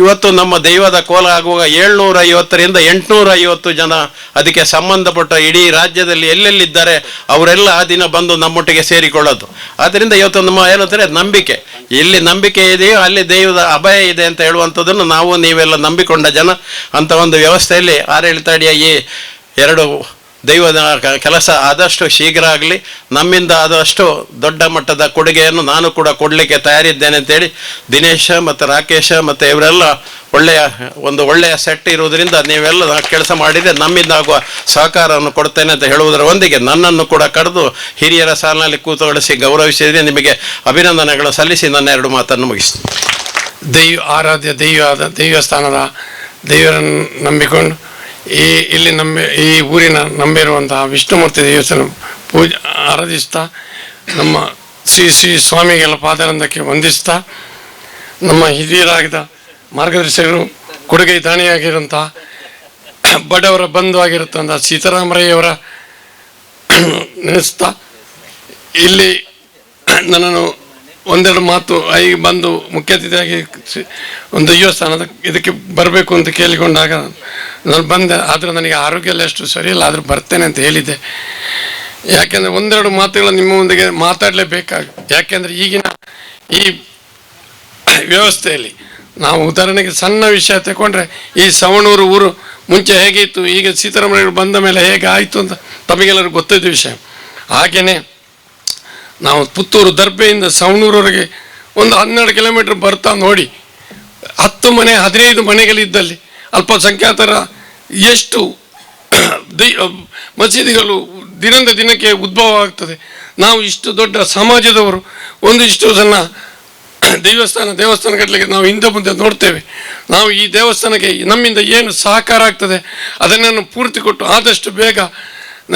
ಇವತ್ತು ನಮ್ಮ ದೈವದ ಕೋಲ ಆಗುವಾಗ 750ರಿಂದ 850 ಜನ ಅದಕ್ಕೆ ಸಂಬಂಧಪಟ್ಟ ಇಡೀ ರಾಜ್ಯದಲ್ಲಿ ಎಲ್ಲೆಲ್ಲಿದ್ದಾರೆ ಅವರೆಲ್ಲ ಆ ದಿನ ಬಂದು ನಮ್ಮೊಟ್ಟಿಗೆ ಸೇರಿಕೊಳ್ಳೋದು. ಆದ್ದರಿಂದ ಇವತ್ತು ನಮ್ಮ ಏನಂತಾರೆ ನಂಬಿಕೆ, ಎಲ್ಲಿ ನಂಬಿಕೆ ಇದೆಯೋ ಅಲ್ಲಿ ದೈವದ ಅಭಯ ಇದೆ ಅಂತ ಹೇಳುವಂಥದ್ದನ್ನು ನಾವು ನೀವೆಲ್ಲ ನಂಬಿಕೊಂಡ ಜನ. ಅಂಥ ಒಂದು ವ್ಯವಸ್ಥೆಯಲ್ಲಿ ಆಡಳಿತ ಅಡಿಯ ಈ 2 ದೈವದ ಕೆಲಸ ಆದಷ್ಟು ಶೀಘ್ರ ಆಗಲಿ. ನಮ್ಮಿಂದ ಆದಷ್ಟು ದೊಡ್ಡ ಮಟ್ಟದ ಕೊಡುಗೆಯನ್ನು ನಾನು ಕೂಡ ಕೊಡಲಿಕ್ಕೆ ತಯಾರಿದ್ದೇನೆ ಅಂತೇಳಿ ದಿನೇಶ ಮತ್ತು ರಾಕೇಶ ಮತ್ತು ಇವರೆಲ್ಲ ಒಳ್ಳೆಯ ಸೆಟ್ ಇರುವುದರಿಂದ ನೀವೆಲ್ಲ ಕೆಲಸ ಮಾಡಿದರೆ ನಮ್ಮಿಂದ ಆಗುವ ಸಹಕಾರವನ್ನು ಕೊಡ್ತೇನೆ ಅಂತ ಹೇಳುವುದರ ಒಂದಿಗೆ ನನ್ನನ್ನು ಕೂಡ ಕರೆದು ಹಿರಿಯರ ಸಾಲಿನಲ್ಲಿ ಕೂತುಗೊಳಿಸಿ ಗೌರವಿಸಿದರೆ ನಿಮಗೆ ಅಭಿನಂದನೆಗಳು ಸಲ್ಲಿಸಿ ನನ್ನ 2 ಮಾತನ್ನು ಮುಗಿಸ್ತೀನಿ. ಆರಾಧ್ಯ ದೈವಸ್ಥಾನದ ದೇವರನ್ನು ನಂಬಿಕೊಂಡು ಇಲ್ಲಿ ಈ ಊರಿನ ನಂಬಿರುವಂತಹ ವಿಷ್ಣುಮೂರ್ತಿ ದೇವಸ್ಥಾನ ಆರಾಧಿಸ್ತಾ, ನಮ್ಮ ಶ್ರೀ ಸ್ವಾಮಿಗಳ ಪಾದಾರಂಧಕ್ಕೆ ವಂದಿಸ್ತಾ, ನಮ್ಮ ಹಿರಿಯರಾಗಿದ್ದ ಮಾರ್ಗದರ್ಶಕರು ಕೊಡುಗೈ ದಾನಿಯಾಗಿರುವಂತಹ ಬಡವರ ಬಂಧು ಆಗಿರುತ್ತಂಥ ಸೀತಾರಾಮರಯ್ಯವರ ನೆನೆಸ್ತಾ, ಇಲ್ಲಿ ನನ್ನನ್ನು 1-2 ಮಾತು ಬಂದು ಮುಖ್ಯ ಅತಿಥಿಯಾಗಿ ಒಂದು ದೈವಸ್ಥಾನದ ಇದಕ್ಕೆ ಬರಬೇಕು ಅಂತ ಕೇಳಿಕೊಂಡಾಗ ನಾನು ಬಂದೆ. ಆದರೆ ನನಗೆ ಆರೋಗ್ಯ ಎಲ್ಲ ಅಷ್ಟು ಸರಿಯಿಲ್ಲ, ಆದರೂ ಬರ್ತೇನೆ ಅಂತ ಹೇಳಿದ್ದೆ. ಯಾಕೆಂದರೆ 1-2 ಮಾತುಗಳು ನಿಮ್ಮೊಂದಿಗೆ ಮಾತಾಡಲೇಬೇಕಾಗುತ್ತೆ. ಯಾಕೆಂದರೆ ಈಗಿನ ಈ ವ್ಯವಸ್ಥೆಯಲ್ಲಿ ನಾವು ಉದಾಹರಣೆಗೆ ಸಣ್ಣ ವಿಷಯ ತಗೊಂಡ್ರೆ, ಈ ಸವಣೂರು ಊರು ಮುಂಚೆ ಹೇಗಿತ್ತು, ಈಗ ಸೀತಾರಾಮಯ್ಯರು ಬಂದ ಮೇಲೆ ಹೇಗೆ ಆಯಿತು ಅಂತ ತಮಗೆಲ್ಲರಿಗೂ ಗೊತ್ತಿದ್ದ ವಿಷಯ. ಹಾಗೆಯೇ ನಾವು ಪುತ್ತೂರು ದರ್ಬೆಯಿಂದ ಸವಣೂರವರೆಗೆ ಒಂದು 12 ಕಿಲೋಮೀಟರ್ ಬರ್ತಾ ನೋಡಿ, 10 ಮನೆ 15 ಮನೆಗಳಿದ್ದಲ್ಲಿ ಅಲ್ಪಸಂಖ್ಯಾತರ ಎಷ್ಟು ಮಸೀದಿಗಳು ದಿನದಿಂದ ದಿನಕ್ಕೆ ಉದ್ಭವ ಆಗ್ತದೆ. ನಾವು ಇಷ್ಟು ದೊಡ್ಡ ಸಮಾಜದವರು ಒಂದಿಷ್ಟು ಜನ ದೇವಸ್ಥಾನ ಕಟ್ಟಲಿಕ್ಕೆ ನಾವು ಹಿಂದೆ ಮುಂದೆ ನೋಡ್ತೇವೆ. ನಾವು ಈ ದೇವಸ್ಥಾನಕ್ಕೆ ನಮ್ಮಿಂದ ಏನು ಸಹಕಾರ ಆಗ್ತದೆ ಅದನ್ನು ಪೂರ್ತಿ ಕೊಟ್ಟು ಆದಷ್ಟು ಬೇಗ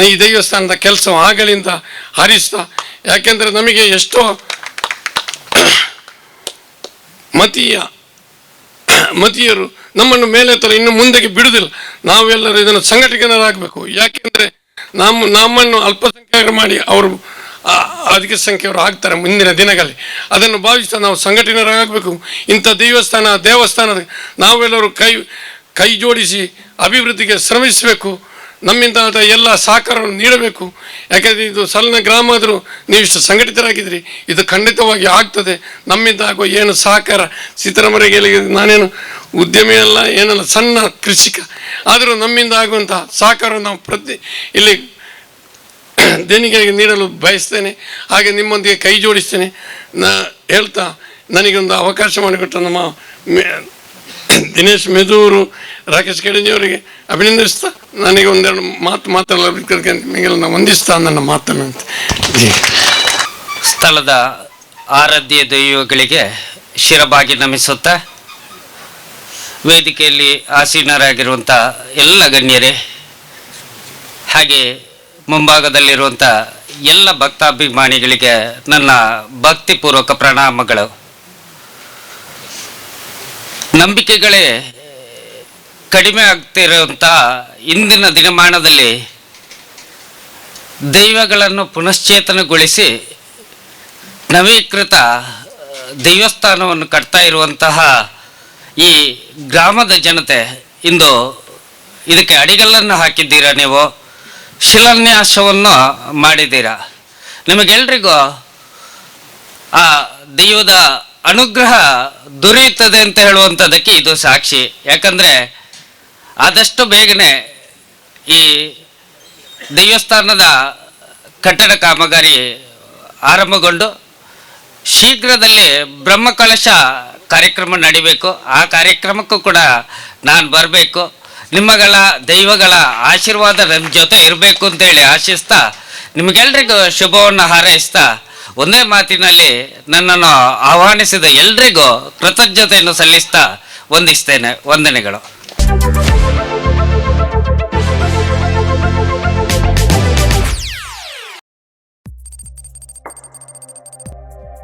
ಈ ದೇವಸ್ಥಾನದ ಕೆಲಸ ಆಗಲಿಂದ ಹಾರಿಸ್ತಾ. ಯಾಕೆಂದರೆ ನಮಗೆ ಎಷ್ಟೋ ಮತೀಯರು ನಮ್ಮನ್ನು ಮೇಲೆ ತರ ಇನ್ನು ಮುಂದಕ್ಕೆ ಬಿಡುವುದಿಲ್ಲ. ನಾವೆಲ್ಲರೂ ಇದನ್ನು ಸಂಘಟಕರಾಗಬೇಕು. ಯಾಕೆಂದರೆ ನಮ್ಮನ್ನು ಅಲ್ಪಸಂಖ್ಯಾತರು ಮಾಡಿ ಅವರು ಅಧಿಕ ಸಂಖ್ಯೆಯವರು ಆಗ್ತಾರೆ ಮುಂದಿನ ದಿನಗಳಲ್ಲಿ. ಅದನ್ನು ಭಾವಿಸ್ತಾ ನಾವು ಸಂಘಟನೆಯರಾಗಬೇಕು. ಇಂಥ ದೇವಸ್ಥಾನದ ನಾವೆಲ್ಲರೂ ಕೈ ಜೋಡಿಸಿ ಅಭಿವೃದ್ಧಿಗೆ ಶ್ರಮಿಸಬೇಕು. ನಮ್ಮಿಂದ ಎಲ್ಲ ಸಹಕಾರವನ್ನು ನೀಡಬೇಕು. ಯಾಕೆಂದರೆ ಇದು ಸಣ್ಣ ಗ್ರಾಮ ಆದರೂ ನೀವಿಷ್ಟು ಸಂಘಟಿತರಾಗಿದ್ದೀರಿ, ಇದು ಖಂಡಿತವಾಗಿ ಆಗ್ತದೆ. ನಮ್ಮಿಂದ ಆಗುವ ಏನು ಸಹಕಾರ, ಸೀತಾರಾಮಯ್ಯಗೆ ನಾನೇನು ಉದ್ಯಮಿ ಅಲ್ಲ, ಏನಲ್ಲ, ಸಣ್ಣ ಕೃಷಿಕ, ಆದರೂ ನಮ್ಮಿಂದ ಆಗುವಂಥ ಸಹಕಾರ ನಾವು ಇಲ್ಲಿ ದೇಣಿಗೆಗೆ ನೀಡಲು ಬಯಸ್ತೇನೆ. ಹಾಗೆ ನಿಮ್ಮೊಂದಿಗೆ ಕೈ ಜೋಡಿಸ್ತೇನೆ ಹೇಳ್ತಾ, ನನಗೊಂದು ಅವಕಾಶ ಮಾಡಿಕೊಟ್ಟ ನಮ್ಮ ದಿನೇಶ್ ಮೆದೂರು, ರಾಕೇಶ್ ಕೆಡಂಜಿಯವರಿಗೆ ಅಭಿನಂದಿಸ್ತಾ, ನನಗೆ 1-2 ಮಾತಾಡಲಿಕ್ಕೆ ನಾನು ವಂದಿಸ್ತಾ ನನ್ನ ಮಾತನ್ನು ಸ್ಥಳದ ಆರಾಧ್ಯ ದೈವಗಳಿಗೆ ಶಿರಬಾಗಿ ನಮಿಸುತ್ತಾ, ವೇದಿಕೆಯಲ್ಲಿ ಆಸೀನರಾಗಿರುವಂಥ ಎಲ್ಲ ಗಣ್ಯರೇ, ಹಾಗೆ ಮುಂಭಾಗದಲ್ಲಿರುವಂಥ ಎಲ್ಲ ಭಕ್ತಾಭಿಮಾನಿಗಳಿಗೆ ನನ್ನ ಭಕ್ತಿಪೂರ್ವಕ ಪ್ರಣಾಮಗಳು. ನಂಬಿಕೆಗಳೇ ಕಡಿಮೆ ಆಗ್ತಿರುವಂಥ ಇಂದಿನ ದಿನಮಾನದಲ್ಲಿ ದೈವಗಳನ್ನು ಪುನಶ್ಚೇತನಗೊಳಿಸಿ ನವೀಕೃತ ದೈವಸ್ಥಾನವನ್ನು ಕಟ್ತಾ ಇರುವಂತಹ ಈ ಗ್ರಾಮದ ಜನತೆ ಇಂದು ಇದಕ್ಕೆ ಅಡಿಗಲ್ಲನ್ನು ಹಾಕಿದ್ದೀರಾ, ನೀವು ಶಿಲಾನ್ಯಾಸವನ್ನು ಮಾಡಿದ್ದೀರಾ. ನಿಮಗೆಲ್ರಿಗೂ ಆ ದೈವದ ಅನುಗ್ರಹ ದೊರೆಯುತ್ತದೆ ಅಂತ ಹೇಳುವಂಥದ್ದಕ್ಕೆ ಇದು ಸಾಕ್ಷಿ. ಯಾಕಂದರೆ ಆದಷ್ಟು ಬೇಗನೆ ಈ ದೇವಸ್ಥಾನದ ಕಟ್ಟಡ ಕಾಮಗಾರಿ ಆರಂಭಗೊಂಡು ಶೀಘ್ರದಲ್ಲಿ ಬ್ರಹ್ಮಕಲಶ ಕಾರ್ಯಕ್ರಮ ನಡಿಬೇಕು. ಆ ಕಾರ್ಯಕ್ರಮಕ್ಕೂ ಕೂಡ ನಾನು ಬರಬೇಕು. ನಿಮ್ಮಗಳ ದೈವಗಳ ಆಶೀರ್ವಾದ ನಮ್ಮ ಜೊತೆ ಇರಬೇಕು ಅಂತೇಳಿ ಆಶಿಸ್ತಾ ನಿಮಗೆಲ್ರಿಗೂ ಶುಭವನ್ನು ಹಾರೈಸ್ತಾ ಒಂದೇ ಮಾತಿನಲ್ಲಿ ನನ್ನನ್ನು ಆಹ್ವಾನಿಸಿದ ಎಲ್ರಿಗೂ ಕೃತಜ್ಞತೆಯನ್ನು ಸಲ್ಲಿಸ್ತಾ ವಂದಿಸ್ತೇನೆ. ವಂದನೆಗಳು.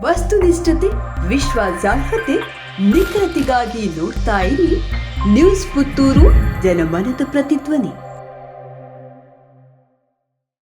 ವಸ್ತುನಿಷ್ಠತೆ, ವಿಶ್ವಾಸಾರ್ಹತೆ, ನಿಖರತೆಗಾಗಿ ನೋಡ್ತಾ ಇರಿ ನ್ಯೂಸ್ ಪುತ್ತೂರು, ಜನಮನದ ಪ್ರತಿಧ್ವನಿ.